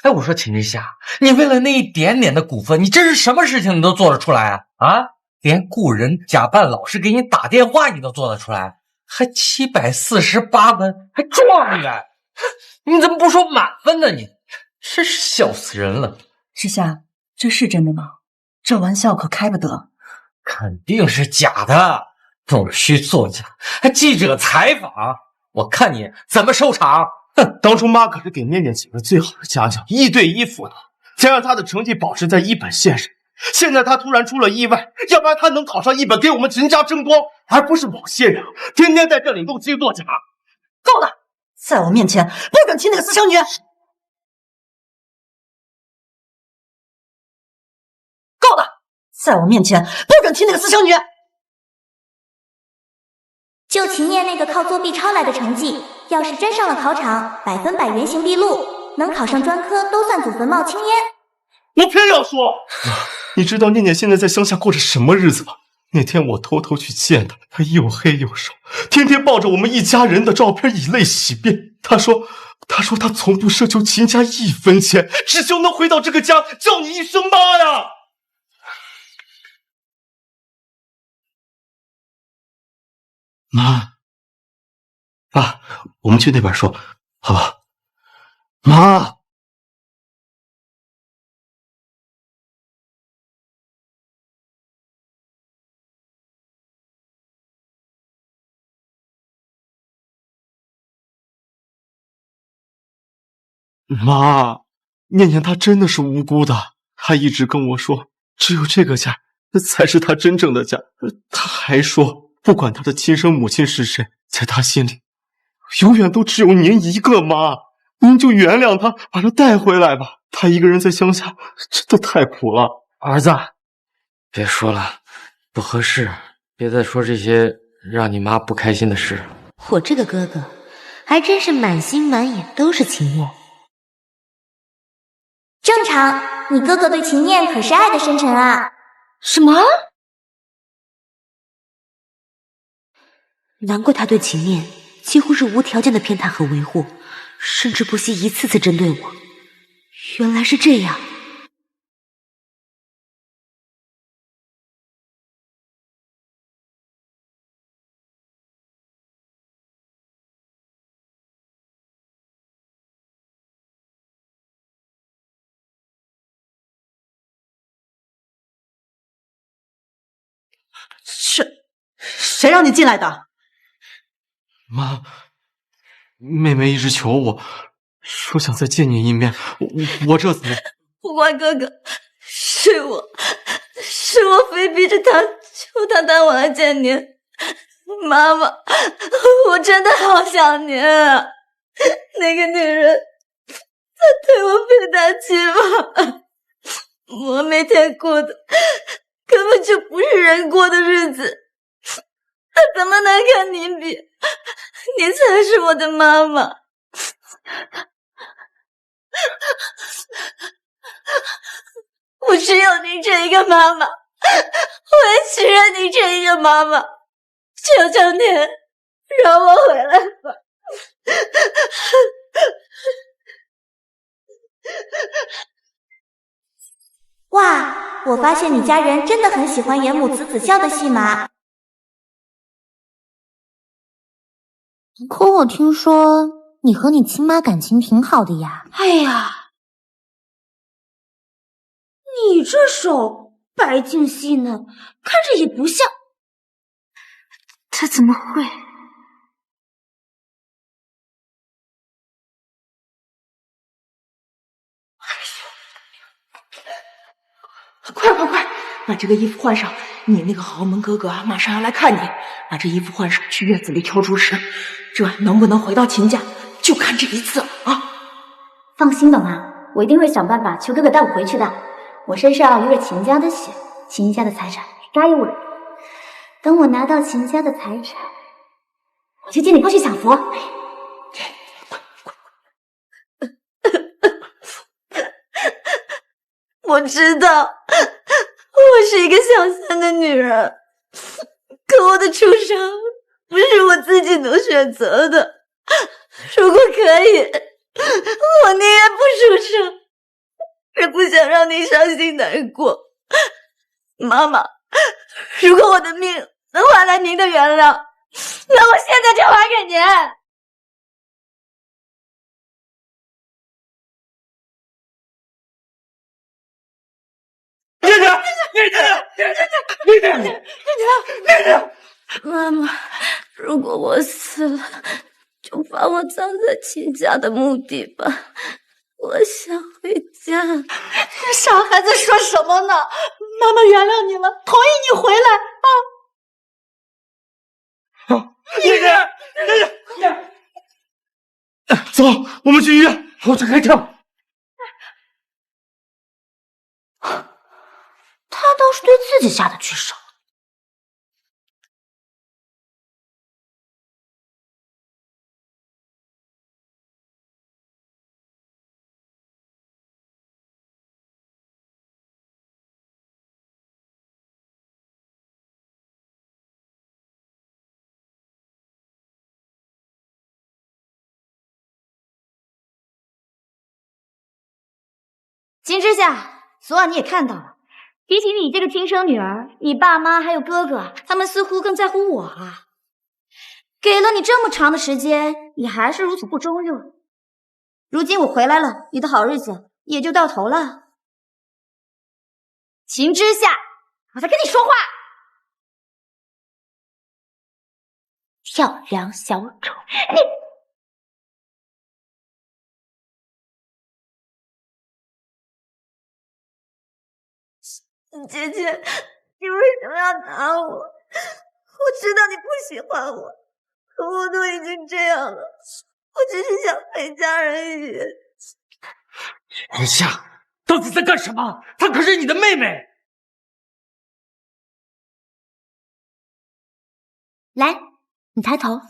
哎，我說秦之夏，你為了那一點點的股份，你這是什麼事情你都做得出來啊？啊，連雇人假扮老師給你打電話你都做得出來，還748分，還狀元，你怎麼不說滿分呢？你真是笑死人了。之夏，這是真的嗎？這玩笑可開不得。肯定是假的，弄虛作假，還記者採訪，我看你怎麼收場。哼，當初媽可是給念念請了最好的家教，1對1輔導，才讓她的成績保持在1本線上。現在她突然出了意外，要不然她能考上1本給我們秦家爭光，而不是某些人天天在這裡弄虛作假。夠了，在我面前不准提那個死小女。夠了，在我面前不准提那個死小女。就秦念那個靠作弊抄來的成績，要是真上了考場，100%原形畢露，能考上專科都算祖墳冒青煙。我偏要說，你知道念念現在在鄉下過着什麼日子嗎？那天我偷偷去見她，她又黑又瘦，天天抱着我們一家人的照片以淚洗面。她說她從不奢求秦家1分錢，只求能回到這個家叫你一聲媽呀。媽，爸，我們去那邊說，好不好？媽，媽，念念她真的是無辜的，她一直跟我說，只有這個家才是她真正的家。她還說，不管她的親生母親是誰，在她心裡永遠都只有您一個媽，您就原諒她，把她帶回來吧。她一個人在鄉下真的太苦了。兒子，別說了，不合適，別再說這些讓你媽不開心的事。我這個哥哥還真是滿心滿眼都是情念。正常，你哥哥對秦念可是愛的深沉啊。什麼？難怪他對秦念幾乎是無條件的偏袒和維護，甚至不惜一次次針對我。原來是這樣。誰讓你進來的？媽，妹妹一直求我，說想再見你一面，我這次不怪哥哥，是我非逼着他，求他带我来见您。妈妈，我真的好想您啊！那个女人，她对我非但欺负，我每天过的根本就不是人过的日子。她怎么能跟您比？您才是我的媽媽。我只有您這一個媽媽，我也只認您這一個媽媽。求求您，讓我回來吧。哇，我發現你家人真的很喜歡演母子子孝的戲碼。可我聽說你和你親媽感情挺好的呀。哎呀，你這手白淨細嫩，看着也不像。這怎麼會？快，把這個衣服換上！你那個豪門哥哥馬上要來看你，把這衣服換上，去院子裡挑主食。這能不能回到秦家，就看這一次了啊！放心吧，媽，我一定會想辦法求哥哥帶我回去的。我身上有點秦家的血，秦家的財產該有我的。等我拿到秦家的財產，我就接你過去享福。我知道，我是一個小三的女人，可我的出生不是我自己能選擇的。如果可以，我寧願不出生，也不想讓你傷心難過。媽媽，如果我的命能換來您的原諒，那我現在就還給您。媽媽，如果我死了，就把我葬在秦家的墓地吧。我想回家。傻孩子說什麼呢？媽媽原諒你了，同意你回來啊！姐姐，走，我們去醫院，我去開槍。他倒是對自己下的巨手。秦之夏，昨晚你也看到了，比起你這個親生女兒，你爸媽還有哥哥，他們似乎更在乎我啊。給了你這麼長的時間，你還是如此不中用。如今我回來了，你的好日子也就到頭了。秦之夏，我在跟你說話。漂亮小丑，姐姐，你為什麼要打我？我知道你不喜歡我，可我都已經這樣了，我只是想回家而已。秦夏，到底在幹什麼？她可是你的妹妹。來，你抬頭。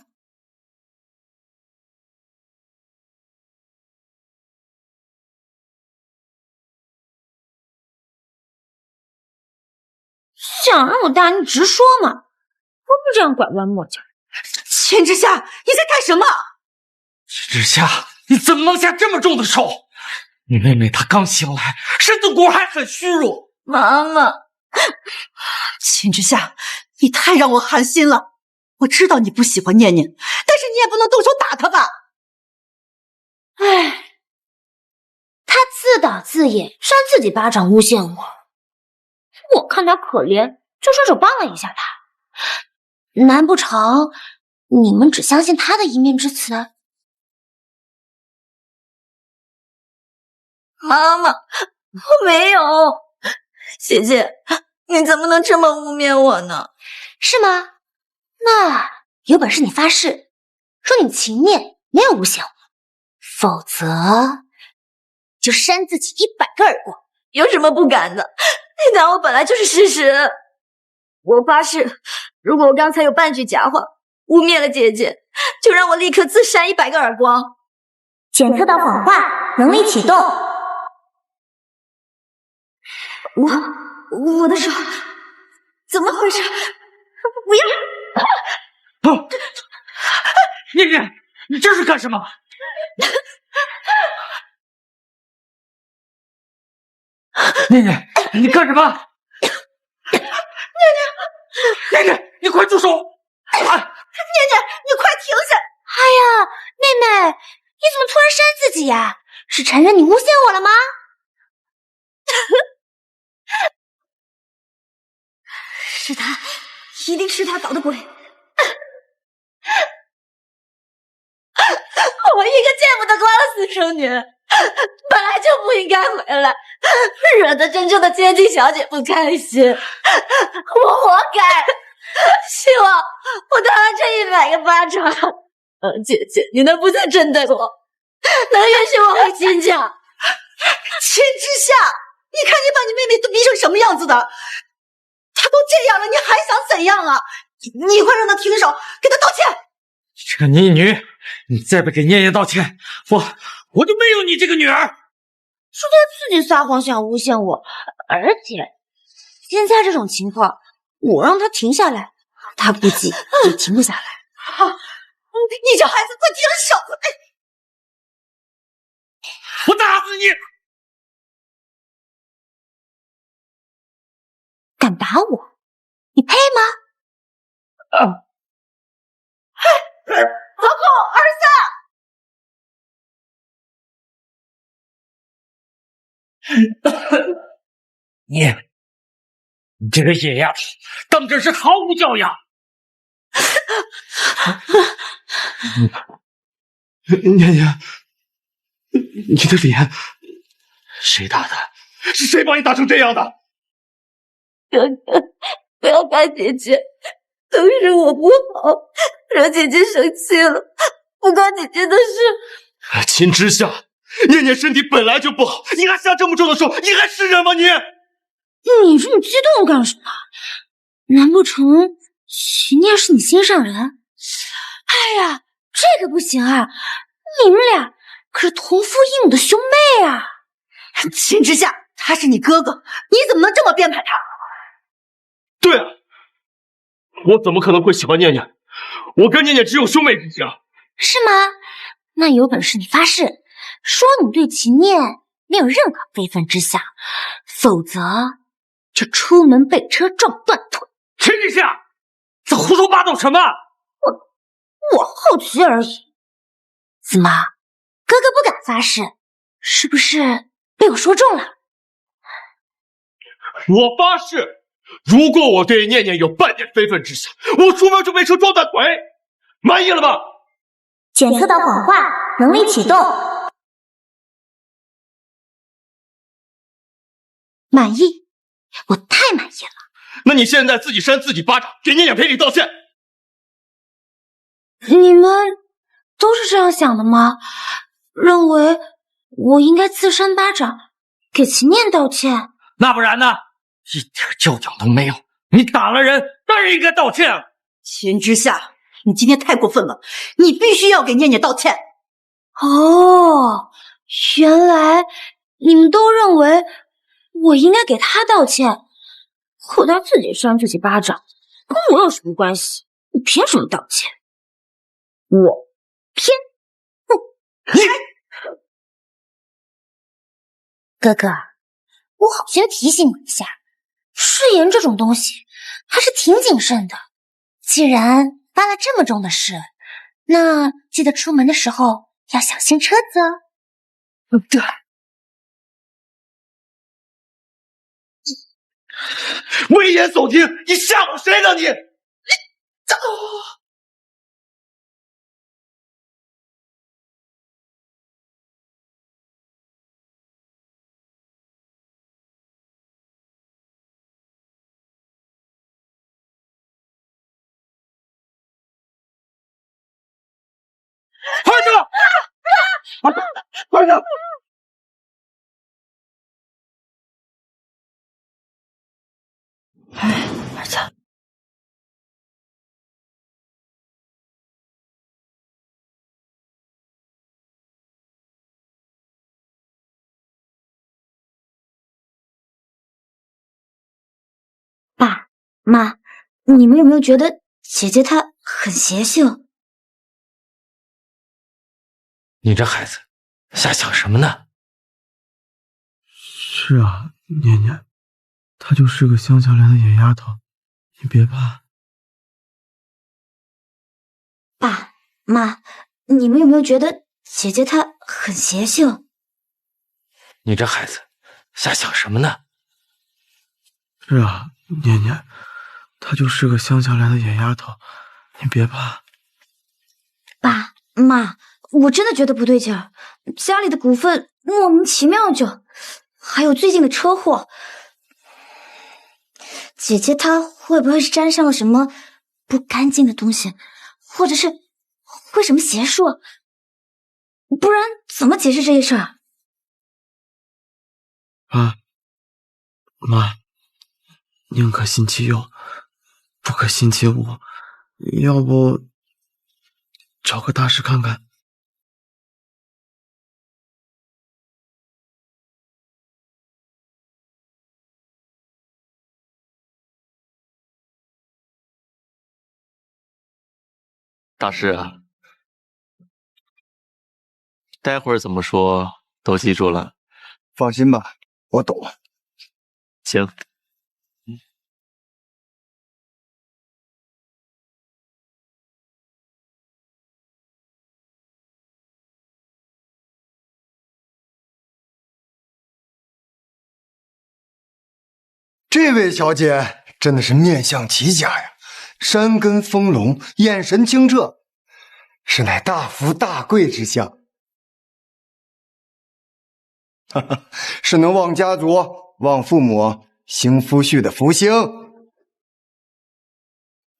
想讓我打你直說嘛，何必這樣拐彎抹角？秦之夏，你在幹什麼？秦之夏，你怎麼能下這麼重的手？你妹妹她剛醒來，身子骨還很虛弱。媽媽，秦之夏，你太讓我寒心了。我知道你不喜歡念念，但是你也不能動手打她吧？唉，他自導自演，扇自己巴掌，誣陷我。我看他可憐，就順手幫了一下他。難不成你們只相信他的一面之詞？媽媽，我没有。姐姐，你怎么能这么污蔑我呢？是吗？那有本事你发誓，说你秦念没有诬陷我，否则就扇自己100个耳光。有什么不敢的？你打我本来就是事实。我发誓，如果我刚才有半句假话污蔑了姐姐，就让我立刻自扇100个耳光。检测到谎话，能力启动。我的手怎么回事？不要！不，念念，你这是干什么？念念，你干什么？念念，你快住手！念念，你快停下！哎呀，妹妹，你怎么突然扇自己呀？是承認你诬陷我了嗎？是他，一定是他搞的鬼！我一个见不得光的私生女，本来就不应该回来，惹得真正的千金小姐不开心，我活该。希望我打了这100个巴掌，姐姐，你能不再针对我，能允许我回亲家？秦之夏，你看你把你妹妹都逼成什么样子的，她都这樣了，你還想怎樣啊？你快讓她停手，給她道歉。這逆女，你再不給念念道歉，我就沒有你這個女兒。是他自己撒謊想誣陷我，而且現在這種情況，我讓他停下來，他估計也停不下來。你這孩子，快停手！我打死你！敢打我？你配嗎？老公，兒子！你這個野丫頭，當真是毫無教養！念念，你的臉，誰打的？是誰把你打成這樣的？哥哥，不要怪姐姐，都是我不好，惹姐姐生氣了，不關姐姐的事。秦之夏，念念身體本來就不好，你還下這麼重的手，你還是人嗎你？你這麼激動幹什麼？難不成秦念是你心上人？哎呀，這個不行啊！你們倆可是同父異母的兄妹啊！秦之夏，他是你哥哥，你怎麼能這麼編排他？對啊，我怎麼可能會喜歡念念？我跟念念只有兄妹之情。是嗎？那有本事你發誓，說你對秦念沒有任何非分之想，否則就出門被車撞斷腿。秦之夏，在胡說八道什麼？我好奇而已。怎麼，哥哥不敢發誓，是不是被我說中了？我發誓，如果我對念念有半點非分之想，我出門就被車撞斷腿。滿意了吧？檢測到謊話，能力啟動。滿意？我太滿意了。那你現在自己扇自己巴掌，給念念賠禮道歉。你們都是這樣想的嗎？認為我應該自扇巴掌，給秦念道歉？那不然呢？一點教養都沒有！你打了人，當然應該道歉。秦之夏，你今天太過分了，你必須要給念念道歉。哦，原來你們都認為我應該給他道歉，可他自己扇自己巴掌，跟我有什麼關係？你憑什麼道歉？我偏不。哥哥，我好像提醒你一下，誓言這種東西還是挺謹慎的。既然發了這麼重的誓，那記得出門的時候要小心車子哦。對。危言聳聽，你嚇唬誰呢你？走。的。儿子，爸妈，你们有没有觉得姐姐她很邪性？你这孩子瞎想什么呢？是啊，念念，她就是个乡下来的野丫头，你别怕。爸妈，你们有没有觉得姐姐她很邪性？你这孩子瞎想什么呢？是啊，念念，她就是个乡下来的野丫头，你別怕。爸媽，我真的覺得不對勁兒，家裡的股份莫名其妙就，還有最近的車禍，姐姐她會不會是沾上了什麼不乾淨的東西，或者是會什麼邪術？不然怎麼解釋這些事兒？爸媽，寧可信其有，不可信其無。要不找個大師看看。大師啊，待會兒怎麼說都記住了。放心吧，我懂了。行。這位小姐真的是面相奇佳呀，山根豐隆，眼神清澈，實乃大富大貴之相。哈哈，是能旺家族、旺父母、興夫婿的福星。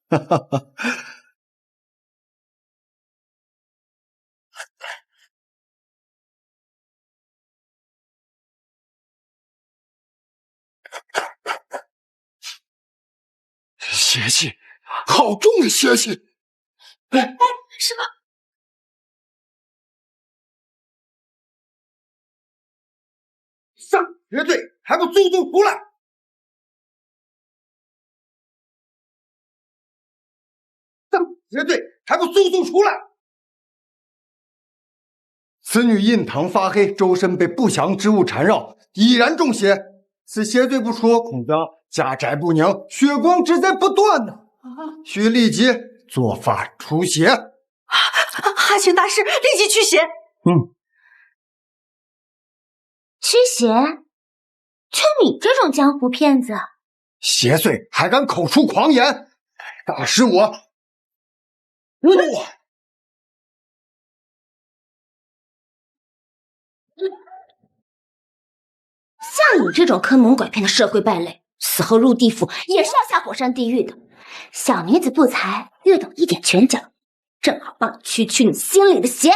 哈哈哈。邪氣，好重的邪氣！哎，什麼？上绝对還不速速出來！上絕對還不速速出來！此女印堂發黑，周身被不祥之物纏繞，已然中邪。此邪罪不除，恐將家宅不寧，血光之災不斷呢。需立即做法除邪。還請大師立即驅邪。驅邪？就你這種江湖騙子，邪祟還敢口出狂言！大師我像你這種坑蒙拐騙的社會敗類，死後入地府也是要下火山地獄的。小女子不才，略懂一點拳腳，正好幫你驅你心裡的邪。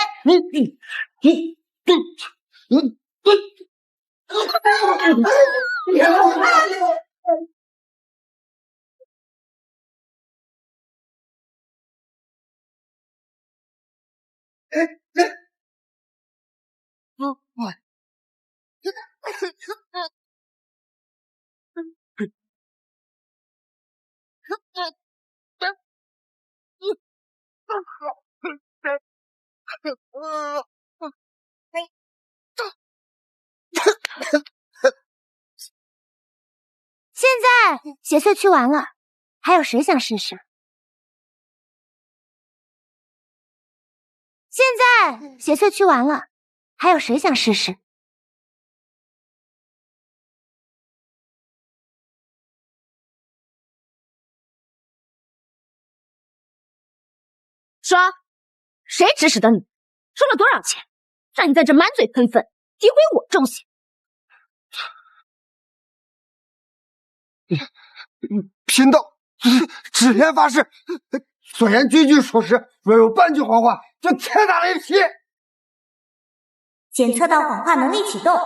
現在邪祟驅完了，還有誰想試試？現在邪祟驅完了，還有誰想試試？說，誰指使的你？收了多少錢，讓你在這滿嘴噴糞，詆毀我眾邪？貧道指天發誓，所言句句屬實，若有半句謊話，就天打雷劈。檢測到謊話能力啟動。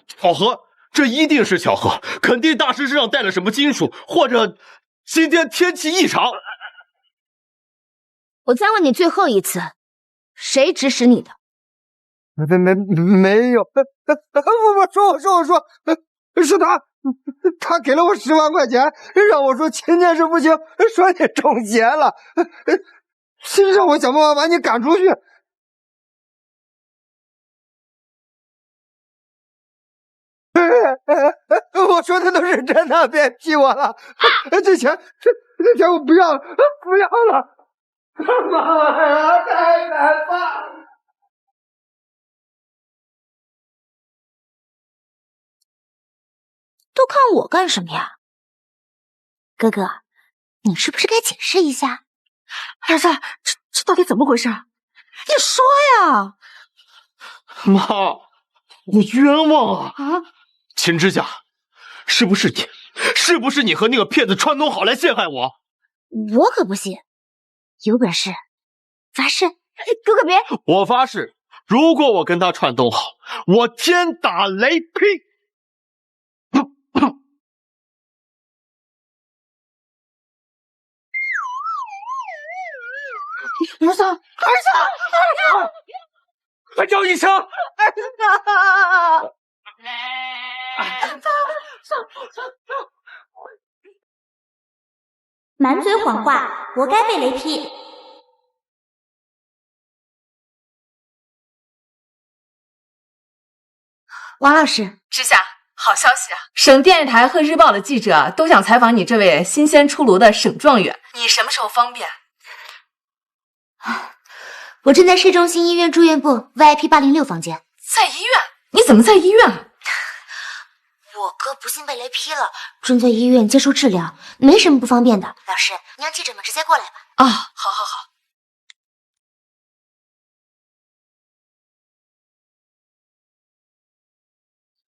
巧合，这一定是巧合，肯定大师身上带了什么金属，或者今天天气異常。我再問你最後一次，誰指使你的？沒有，我說，是他給了我10萬塊錢，讓我說前件事不行，說你中邪了，讓我想辦法把你趕出去。我說的都是真的，別批我了。這錢我不要了，不要了。媽呀，太難辦。都看我幹什麼呀？哥哥，你是不是該解釋一下？兒子，這到底怎麼回事？你說呀！媽，我冤枉啊！秦之夏，是不是你？是不是你和那個騙子串通好來陷害我？我可不信，有本事發誓！哥哥別！我發誓，如果我跟他串通好，我天打雷劈！兒子，快叫一聲！兒子！滿嘴謊話，活該被雷劈。王老師，之夏，好消息啊！省電視台和日報的記者都想採訪你這位新鮮出爐的省狀元，你什麼時候方便？我正在市中心醫院住院部 VIP 806房間。在醫院？你怎麼在醫院？我哥不幸被雷劈了，正在醫院接受治療，沒什麼不方便的。老師，你讓記者們直接過來吧。啊，好。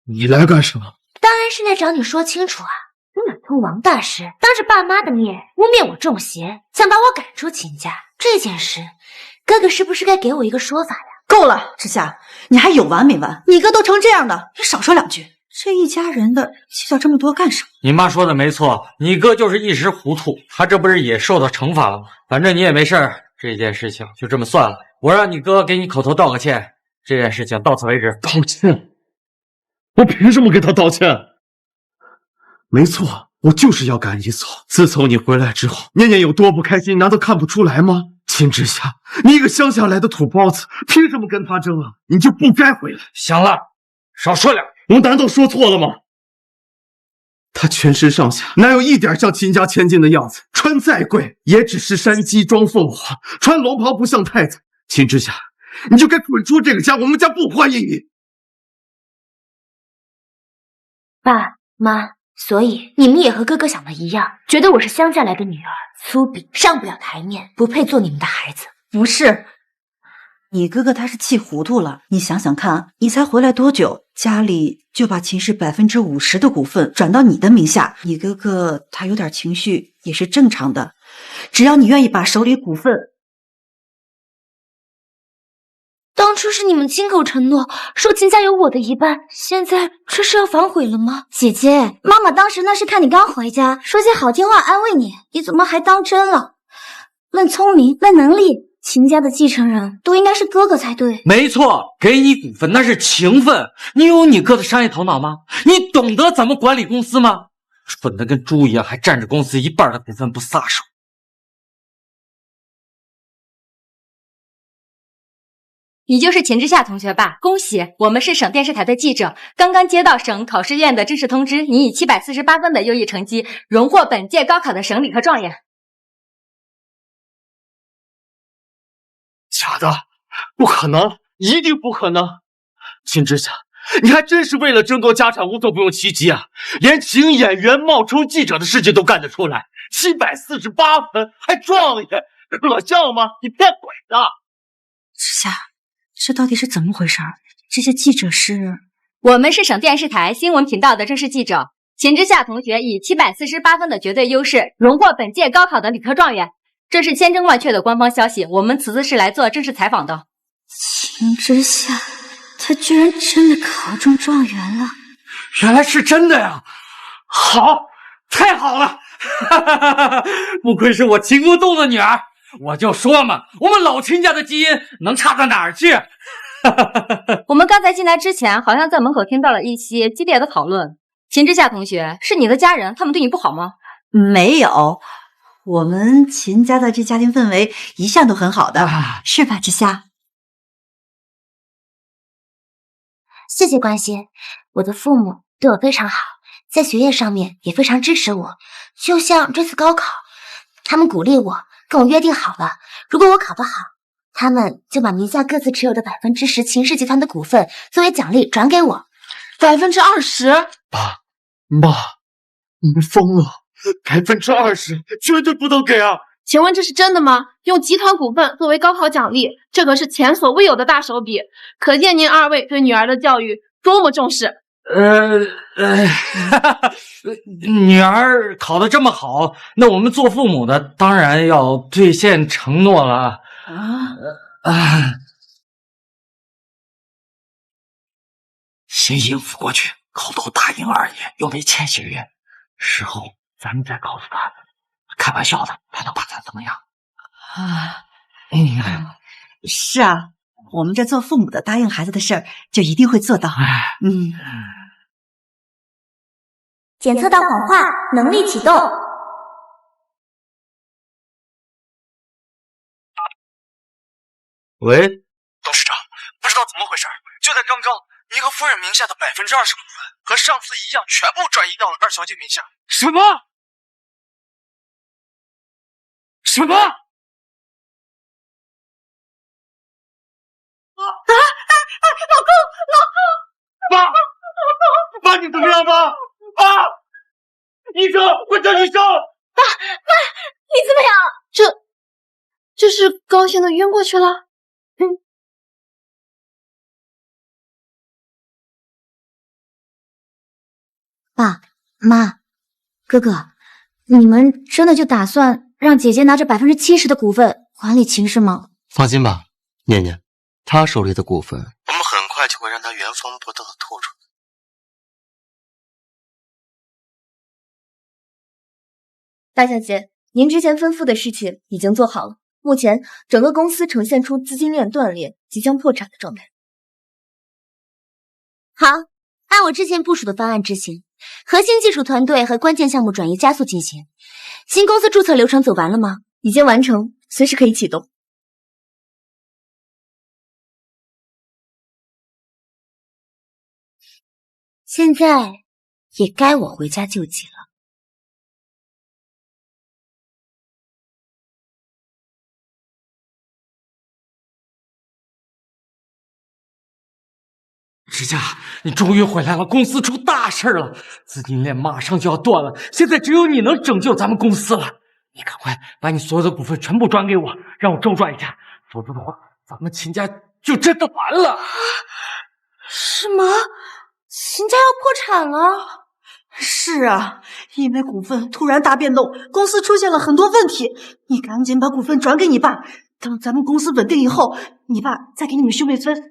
你來幹什麼？當然是來找你說清楚啊！你哪通王大師當着爸媽的面污衊我中邪，想把我趕出秦家，這件事，哥哥是不是該給我一個說法呀？夠了，之夏，你還有完沒完？你哥都成這樣的，你少說兩句。這一家人的計較這麼多幹什麼？你媽說的沒錯，你哥就是一時糊塗，他這不是也受到懲罰了嗎？反正你也沒事兒，這件事情就這麼算了。我讓你哥給你口頭道個歉，這件事情到此為止。道歉？我憑什麼給他道歉？沒錯，我就是要趕你走。自從你回來之後，念念有多不開心，難道看不出來嗎？秦之夏，你一個鄉下來的土包子，憑什麼跟他爭啊？你就不該回來。行了，少說兩句。我難道說錯了嗎？他全身上下哪有一點像秦家千金的樣子？穿再貴，也只是山雞裝鳳凰，穿龍袍不像太子。秦之夏，你就該滾出這個家，我們家不歡迎你。爸媽，所以你們也和哥哥想的一樣，覺得我是鄉下來的女兒，粗鄙，上不了台面，不配做你們的孩子。不是，你哥哥他是氣糊塗了。你想想看，你才回來多久，家裡就把秦氏50%的股份轉到你的名下。你哥哥他有點情緒也是正常的，只要你願意把手裡股份。當初是你們親口承諾說秦家有我的一半，現在這是要反悔了嗎？姐姐，媽媽當時那是看你剛回家，說些好聽話安慰你，你怎麼還當真了？論聰明，論能力，秦家的繼承人都應該是哥哥才對。沒錯，給你股份那是情分，你有你哥的商業頭腦嗎？你懂得怎麼管理公司嗎？蠢得跟豬一樣，還佔着公司一半的股份不撒手。你就是秦之夏同學吧？恭喜，我們是省電視台的記者，剛剛接到省考試院的正式通知，你以748分的優異成績榮獲本屆高考的省理科狀元。假的，不可能，一定不可能！秦之夏，你還真是為了爭奪家產無所不用其極啊！連請演員冒充記者的事情都幹得出來，748分還狀元，可笑嗎？你騙鬼的！之夏，這到底是怎麼回事？這些記者是……我們是省電視台新聞頻道的正式記者秦之夏同學，以748分的絕對優勢榮獲本屆高考的理科狀元，這是千真萬確的官方消息。我們此次是來做正式採訪的。秦之夏，他居然真的考中狀元了！原来是真的呀！好，太好了！不愧是我秦国栋的女兒，我就说嘛，我们老秦家的基因能差到哪儿去？我們剛才進來之前，好像在門口聽到了一些激烈的討論。秦之夏同學，是你的家人，他們對你不好嗎？沒有，我們秦家的這家庭氛圍一向都很好的，是吧，之夏？謝謝關心，我的父母對我非常好，在學業上面也非常支持我。就像這次高考，他們鼓勵我，跟我約定好了，如果我考得好，他們就把名下各自持有的10%秦氏集團的股份作為獎勵轉給我。20%？爸媽，你們瘋了！20%絕對不能給啊！請問這是真的嗎？用集團股份作為高考獎勵，這可是前所未有的大手筆，可見您二位對女兒的教育多麼重視。女兒考得這麼好，那我們做父母的當然要兌現承諾了。先應付過去，口頭答應而已，又沒簽協議，事後咱們再告訴他。開玩笑的，他能把咱怎麼樣？是啊，我們這做父母的答應孩子的事兒，就一定會做到。檢測到謊話，能力啟動。喂，董事長，不知道怎麼回事，就在刚剛，您和夫人名下的20%股份和上次一樣，全部轉移到了二小姐名下。什麼？什麼？老公，爸，你怎么样吗？医生，快叫医生！爸，你怎么样？这是高兴的晕过去了。爸媽，哥哥，你們真的就打算讓姐姐拿着70%的股份管理秦氏嗎？放心吧，念念，她手裡的股份，我們很快就會讓她原封不動的吐出來。大小姐，您之前吩咐的事情已經做好了，目前整個公司呈現出資金鏈斷裂、即將破產的狀態。好，按我之前部署的方案執行，核心技術團隊和關鍵項目轉移加速進行。新公司註冊流程走完了嗎？已經完成，隨時可以啟動。現在也該我回家救急了。之夏，你終於回來了，公司出大事了，資金鏈馬上就要斷了，現在只有你能拯救咱們公司了。你趕快把你所有的股份全部轉給我，讓我周轉一下，否則的話，咱們秦家就真的完了。什麼？秦家要破產了？是啊，因為股份突然大變動，公司出現了很多問題。你趕緊把股份轉給你爸，等咱們公司穩定以後，你爸再給你們兄妹分。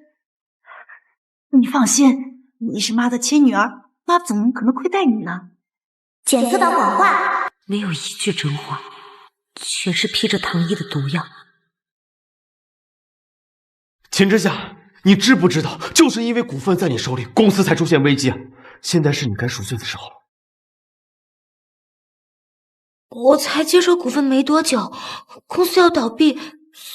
你放心，你是媽的親女兒，媽怎麼可能虧待你呢？檢測到謊話，沒有一句真話，全是披着糖衣的毒藥。秦之夏，你知不知道，就是因為股份在你手裡，公司才出現危機啊！現在是你該贖罪的時候了。我才接手股份沒多久，公司要倒閉，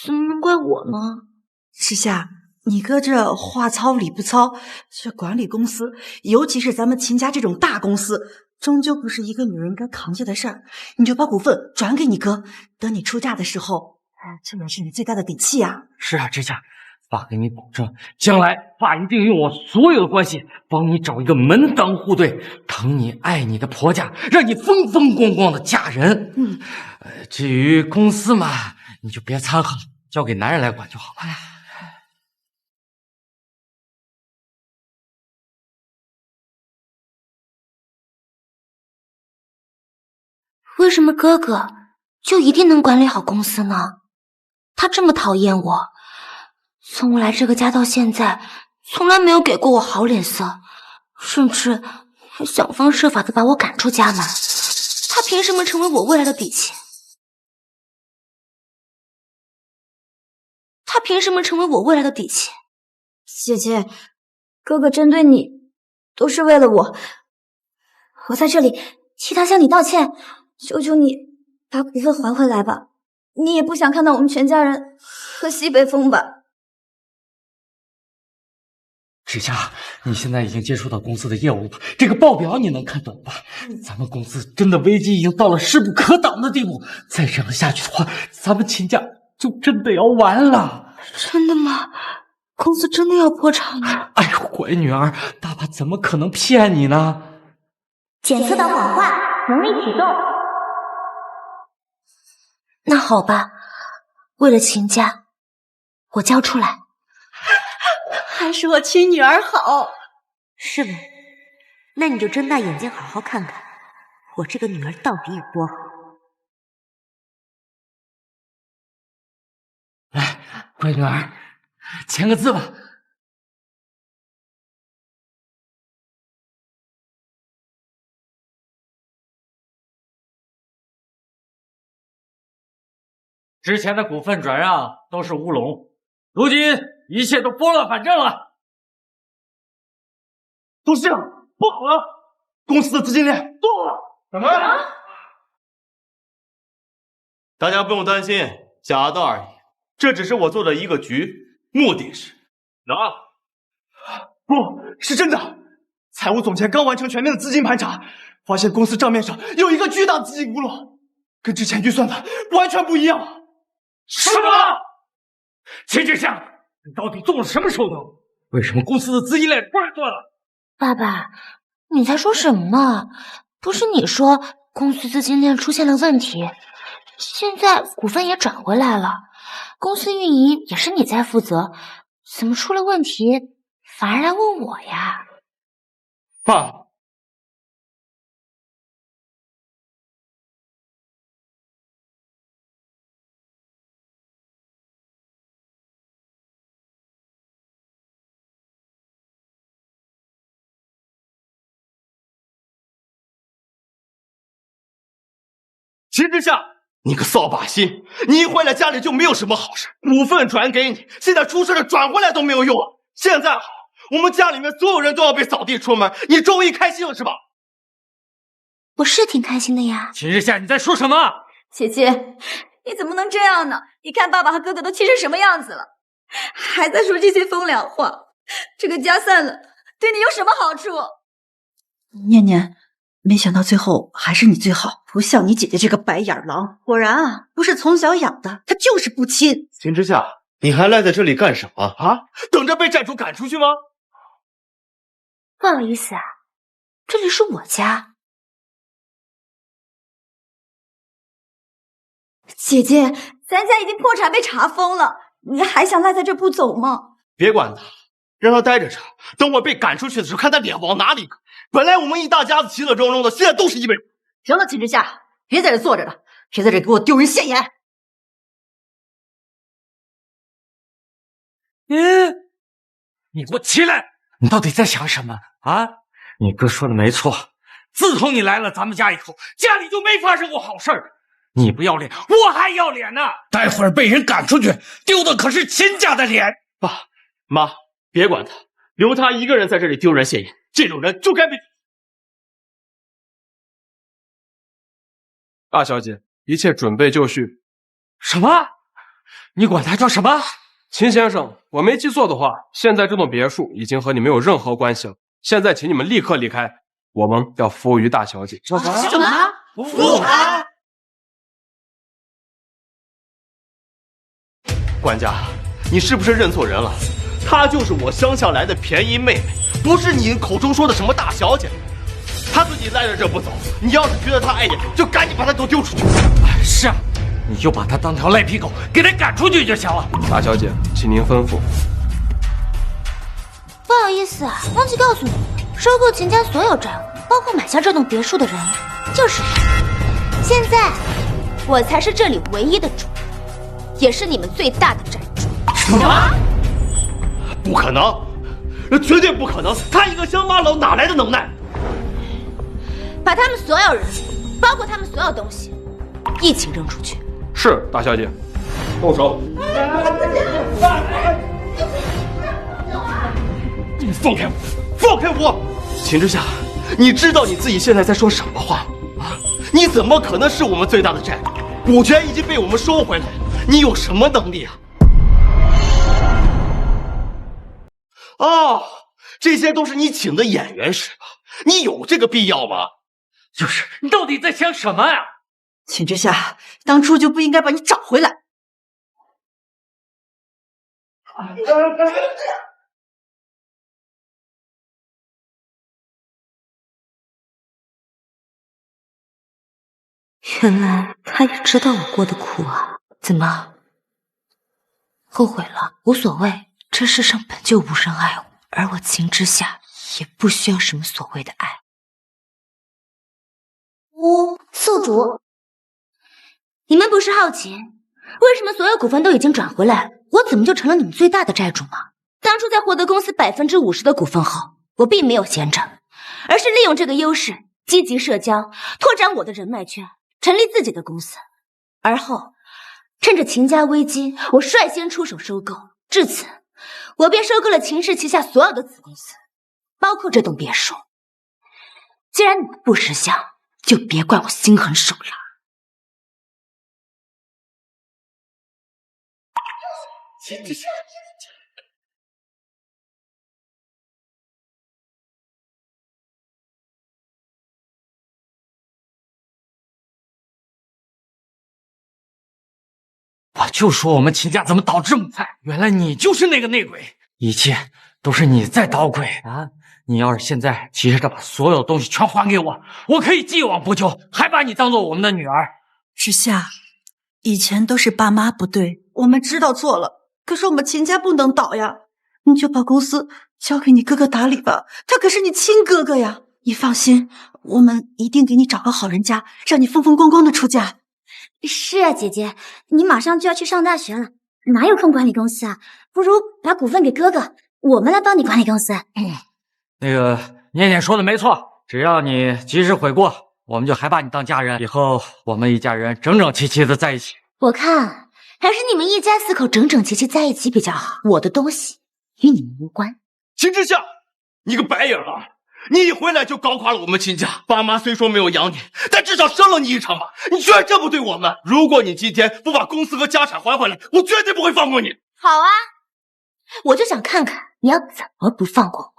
怎麼能怪我呢？之夏，你哥這話糙理不糙，這管理公司，尤其是咱們秦家這種大公司，終究不是一個女人該扛下的事兒。你就把股份轉給你哥，等你出嫁的時候，這也是你最大的底氣啊！是啊，之夏，爸給你保證，將來爸一定用我所有的關係，幫你找一個門當戶對、疼你愛你的婆家，讓你風風光光的嫁人。至於公司嘛，你就別摻和了，交給男人來管就好了。为什麼哥哥就一定能管理好公司呢？他這麼討厭我，從我來這個家到現在，從來沒有給過我好臉色，甚至還想方設法的把我趕出家門。他憑什麼成為我未來的底氣？他憑什麼成為我未來的底氣？姐姐，哥哥針對你，都是為了我。我在這裡替他向你道歉，求求你把股份還回來吧。你也不想看到我們全家人喝西北風吧？芷夏，你現在已經接觸到公司的業務了，這個報表你能看懂吧？咱們公司真的危機已經到了勢不可擋的地步，再這樣下去的話，咱們秦家就真的要完了。真的嗎？公司真的要破產了？哎呦，乖女兒，爸爸怎麼可能騙你呢？檢測到謊話，能力啟動。那好吧，為了秦家，我交出來。還是我親女兒好。是嗎？那你就睜大眼睛好好看看，我這個女兒到底有多好。來，乖女兒，簽個字吧。之前的股份轉讓都是烏龍，如今一切都撥亂反正了。都是這樣，不好了！公司的資金鏈斷了。什麼？大家不用擔心，假的而已。這只是我做的一個局，目的是不是真的。財務總監剛完成全面的資金盤查，發現公司賬面上有一個巨大資金窟窿，跟之前預算的完全不一樣。什麼？秦芷夏，你到底動了什麼手段？為什麼公司的資金鏈突然斷了？爸爸，你在說什麼呢？不是你說公司資金鏈出現了問題，現在股份也轉回來了，公司運營也是你在負責，怎麼出了問題反而來問我呀？爸。秦芷夏，你個掃把星！你一回來家裡就沒有什麼好事，股份轉給你，現在出事了轉回來都沒有用啊！現在好，我們家裡面所有人都要被掃地出門，你終於開心了是吧？我是挺開心的呀。秦芷夏，你在說什麼？姐姐，你怎麼能這樣呢？你看爸爸和哥哥都氣成什麼樣子了，還在說這些風涼話，這個家散了，對你有什麼好處？念念。沒想到最後還是你最好，不像你姐姐這個白眼狼。果然啊，不是從小養的，她就是不親。秦芷夏，你還賴在這裡幹什麼啊？等着被債主趕出去嗎？不好意思啊，這裡是我家。姐姐，咱家已經破產被查封了，你還想賴在這不走嗎？別管他，讓他待着這，等我被趕出去的時候，看他臉往哪裡擱。本來我們一大家子其樂融融的，現在都是一輩子。行了，秦芷夏，別在這坐着了，別在這給我丟人現眼。你給我起來！你到底在想什麼啊？你哥說的沒錯，自從你來了咱們家以後，家裡就沒發生過好事兒。你不要臉，我還要臉呢！待會兒被人趕出去，丟的可是秦家的臉。爸媽，別管他，留他一個人在這裡丟人現眼。這種人就該被。大小姐，一切準備就緒。什麼？你管他叫什麼？秦先生，我沒記錯的話，現在這棟別墅已經和你沒有任何關係了。現在請你們立刻離開，我們要服務於大小姐。什麼？服務她？管家，你是不是認錯人了？她就是我鄉下來的便宜妹妹。不是你口中說的什麼大小姐，她自己賴在這不走。你要是覺得她礙眼，就趕緊把她都丟出去。哎，是啊，你就把她當條賴皮狗，給她趕出去就行了。大小姐，請您吩咐。不好意思啊，忘記告訴你，收購秦家所有債務，包括買下這棟別墅的人，就是他。现在我才是这里唯一的主，也是你们最大的债主。什么？不可能，绝对不可能！他一个乡巴佬哪来的能耐？把他们所有人，包括他们所有东西，一起扔出去。是，大小姐。动手！你放开我！放开我！秦之夏，你知道你自己现在在说什么话啊？你怎么可能是我们最大的债主？股权已经被我们收回来，你有什么能力啊？哦，这些都是你请的演员是吧？你有这个必要吗？就是你到底在想什么呀？秦之夏，当初就不应该把你找回来。原来他也知道我过的苦啊！怎么，后悔了？无所谓，这世上本就无人爱我，而我秦之夏也不需要什么所谓的爱。宿主，你们不是好奇为什么所有股份都已经转回来，我怎么就成了你们最大的债主吗？当初在获得公司50%的股份后，我并没有闲着，而是利用这个优势，积极社交，拓展我的人脉圈，成立自己的公司。而后，趁着秦家危机，我率先出手收购。至此，我便收购了秦氏旗下所有的子公司，包括这栋别墅。既然你们不识相，就别怪我心狠手辣。我就说我们秦家怎么倒这么快，原来你就是那个内鬼，一切都是你在捣鬼啊！你要是现在急着把所有东西全还给我，我可以既往不咎，还把你当做我们的女儿。之夏，以前都是爸媽不對，我們知道錯了，可是我們秦家不能倒呀！你就把公司交給你哥哥打理吧，他可是你親哥哥呀！你放心，我們一定給你找個好人家，讓你風風光光的出嫁。是啊，姐姐，你馬上就要去上大學了，哪有空管理公司啊？不如把股份給哥哥，我們來幫你管理公司。那個念念說的沒錯，只要你及時悔過，我們就還把你當家人，以後我們一家人整整齊齊的在一起。我看還是你們一家4口整整齊齊在一起比較好，我的東西與你們無關。秦之夏，你個白眼狼！你一回來就搞垮了我們秦家，爸媽雖說沒有養你，但至少生了你一場吧！你居然這麼對我們！如果你今天不把公司和家產還回來，我絕對不會放過你！好啊，我就想看看你要怎麼不放過我。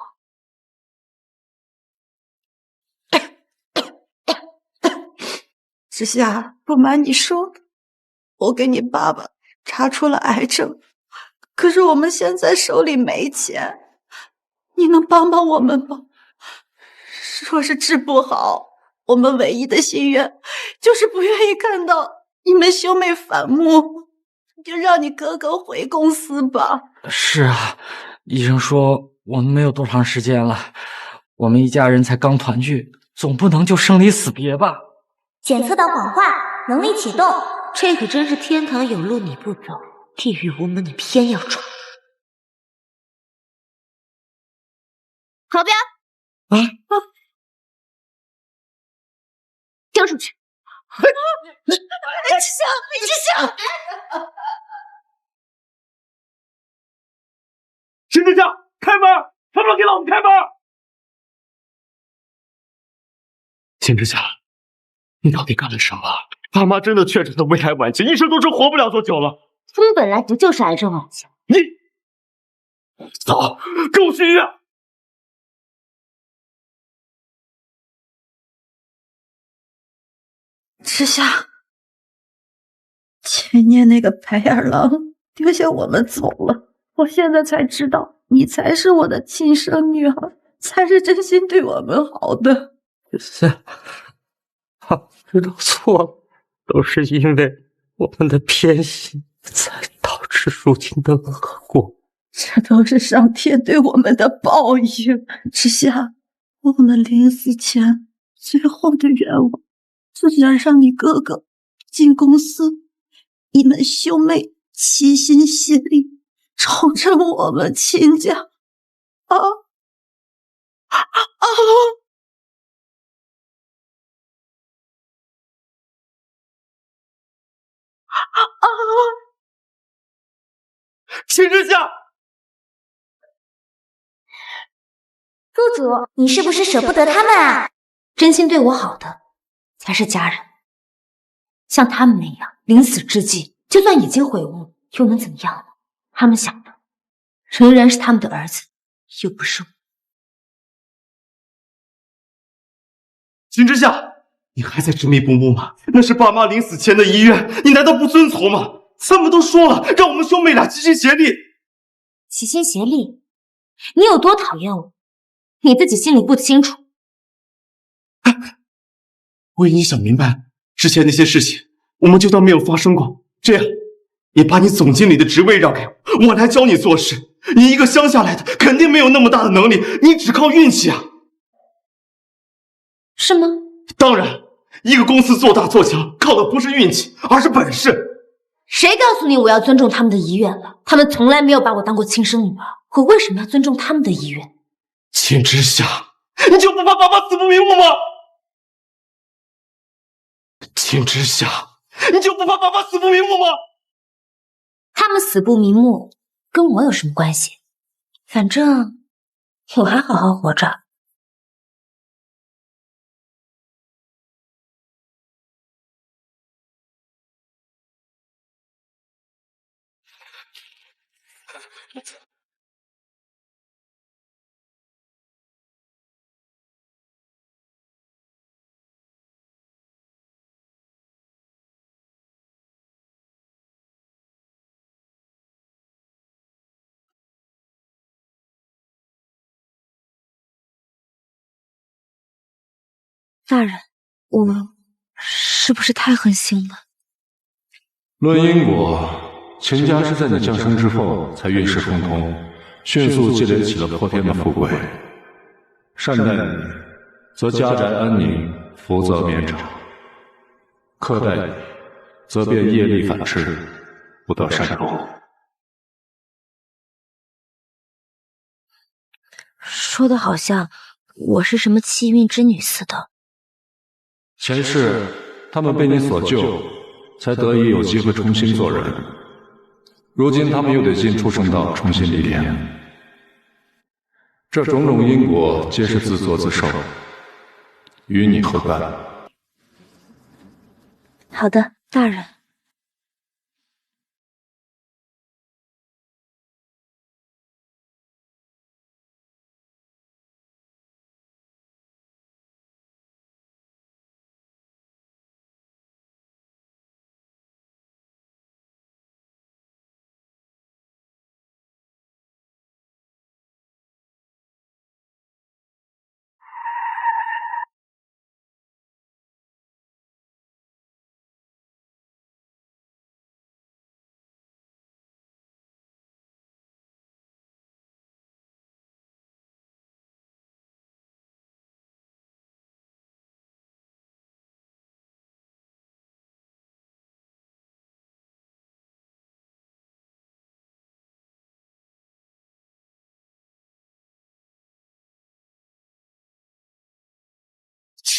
之夏，不瞞你說，我給你爸爸查出了癌症，可是我們現在手裡沒錢，你能幫幫我們嗎？若是治不好，我們唯一的心願就是不願意看到你們兄妹反目，就讓你哥哥回公司吧。是啊，醫生說我們沒有多長時間了，我們一家人才剛團聚，總不能就生離死別吧。檢測到謊話，能力啟動。這可真是天堂有路你不走，地獄無門你偏要闖。投標。丟出去！你知曉！秦之夏，開門！能不能給老子開門？秦之夏，你到底幹了什麼？爸媽真的確診了胃癌晚期，醫生都說活不了多久了。他們本來不就是癌症晚期？你走，跟我去醫院。之夏，前年那個白眼狼丟下我們走了，我現在才知道，你才是我的親生女兒，才是真心對我們好的。是，他知道錯了，都是因為我們的偏心，才導致如今的惡果。這都是上天對我們的報應。之夏，我們臨死前最後的願望，就是讓你哥哥進公司，你們兄妹齊心協力，重振我們秦家。秦之夏，宿主，你是不是舍不得他们啊？真心对我好的才是家人，像他们那样临死之际，就算已经悔悟，又能怎么样呢？他们想的仍然是他们的兒子，又不是我。秦之夏，你還在執迷不悟嗎？那是爸媽臨死前的遺願，你難道不遵從嗎？他們都說了，讓我們兄妹倆齊心協力。齊心協力？你有多討厭我，你自己心裡不清楚。為你想明白，之前那些事情，我們就當沒有發生過。這樣，也把你總經理的職位讓給我，我來教你做事。你一個鄉下來的，肯定沒有那麼大的能力，你只靠運氣啊。是嗎？當然，一個公司做大做強，靠的不是運氣，而是本事。誰告訴你我要尊重他們的遺願了？他們從來沒有把我當過親生女兒，我為什麼要尊重他們的遺願？秦之夏，你就不怕爸爸死不瞑目嗎？秦之夏，你就不怕爸爸死不瞑目嗎？他們死不瞑目跟我有什麼關係？反正我還好好活着。大人，我是不是太狠心了？論因果，秦家是在你降生之後才運勢亨通，迅速積累起了破天的富貴。善待你，則家宅安寧，福澤綿長；苛待你，則便業力反噬，不得善終。說的好像我是什麼氣運之女似的。前世他們被你所救，才得以有機會重新做人。如今他們又得進畜生道重新歷練，這種種因果皆是自作自受，與你何干？好的，大人。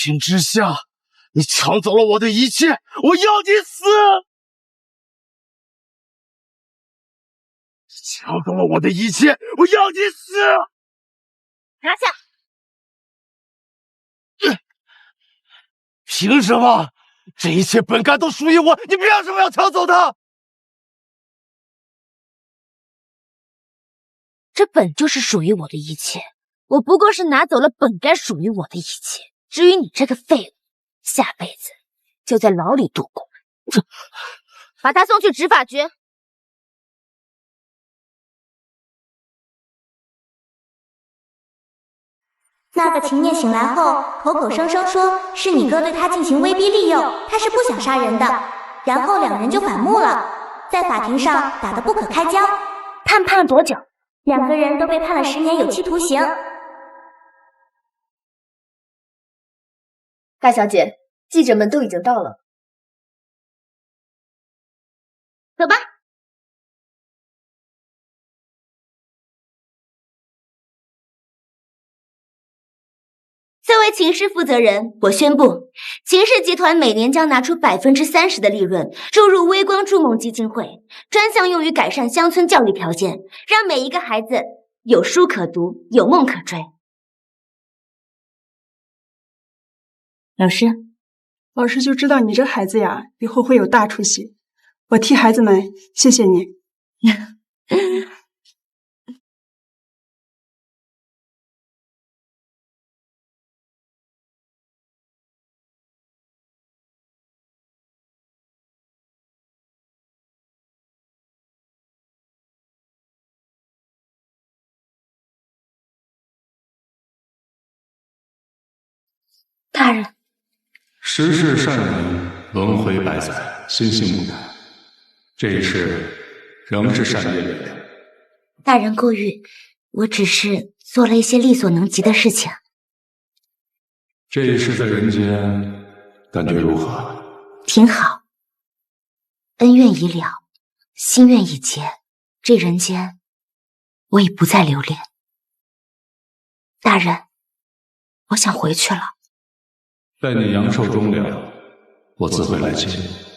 秦之夏，你搶走了我的一切，我要你死！搶走了我的一切，我要你死！拿下！憑什麼？這一切本該都屬於我，你憑什麼要搶走它？這本就是屬於我的一切，我不過是拿走了本該屬於我的一切。至於你這個廢物，下輩子就在牢裡度過。把他送去執法局。那個秦念醒來後，口口聲聲說是你哥對他進行威逼利誘，他是不想殺人的，然後兩人就反目了，在法庭上打得不可開交。判了多久？兩個人都被判了10年有期徒刑。大小姐，记者们都已经到了，走吧。作为秦氏负责人，我宣布，秦氏集团每年将拿出30%的利润注入微光筑梦基金会，专项用于改善乡村教育条件，让每一个孩子有书可读，有夢可追。老師就知道你這孩子呀，以後會有大出息。我替孩子們謝謝你。大人，十世善人，輪迴百載，心性不改。這一世仍是善業累累。大人過譽，我只是做了一些力所能及的事情。這一世在人間，感覺如何？挺好，恩怨已了，心願已結，這人間我已不再留戀。大人，我想回去了。待你陽壽終了，我自會來接你。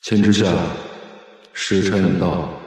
秦之夏，時辰已到。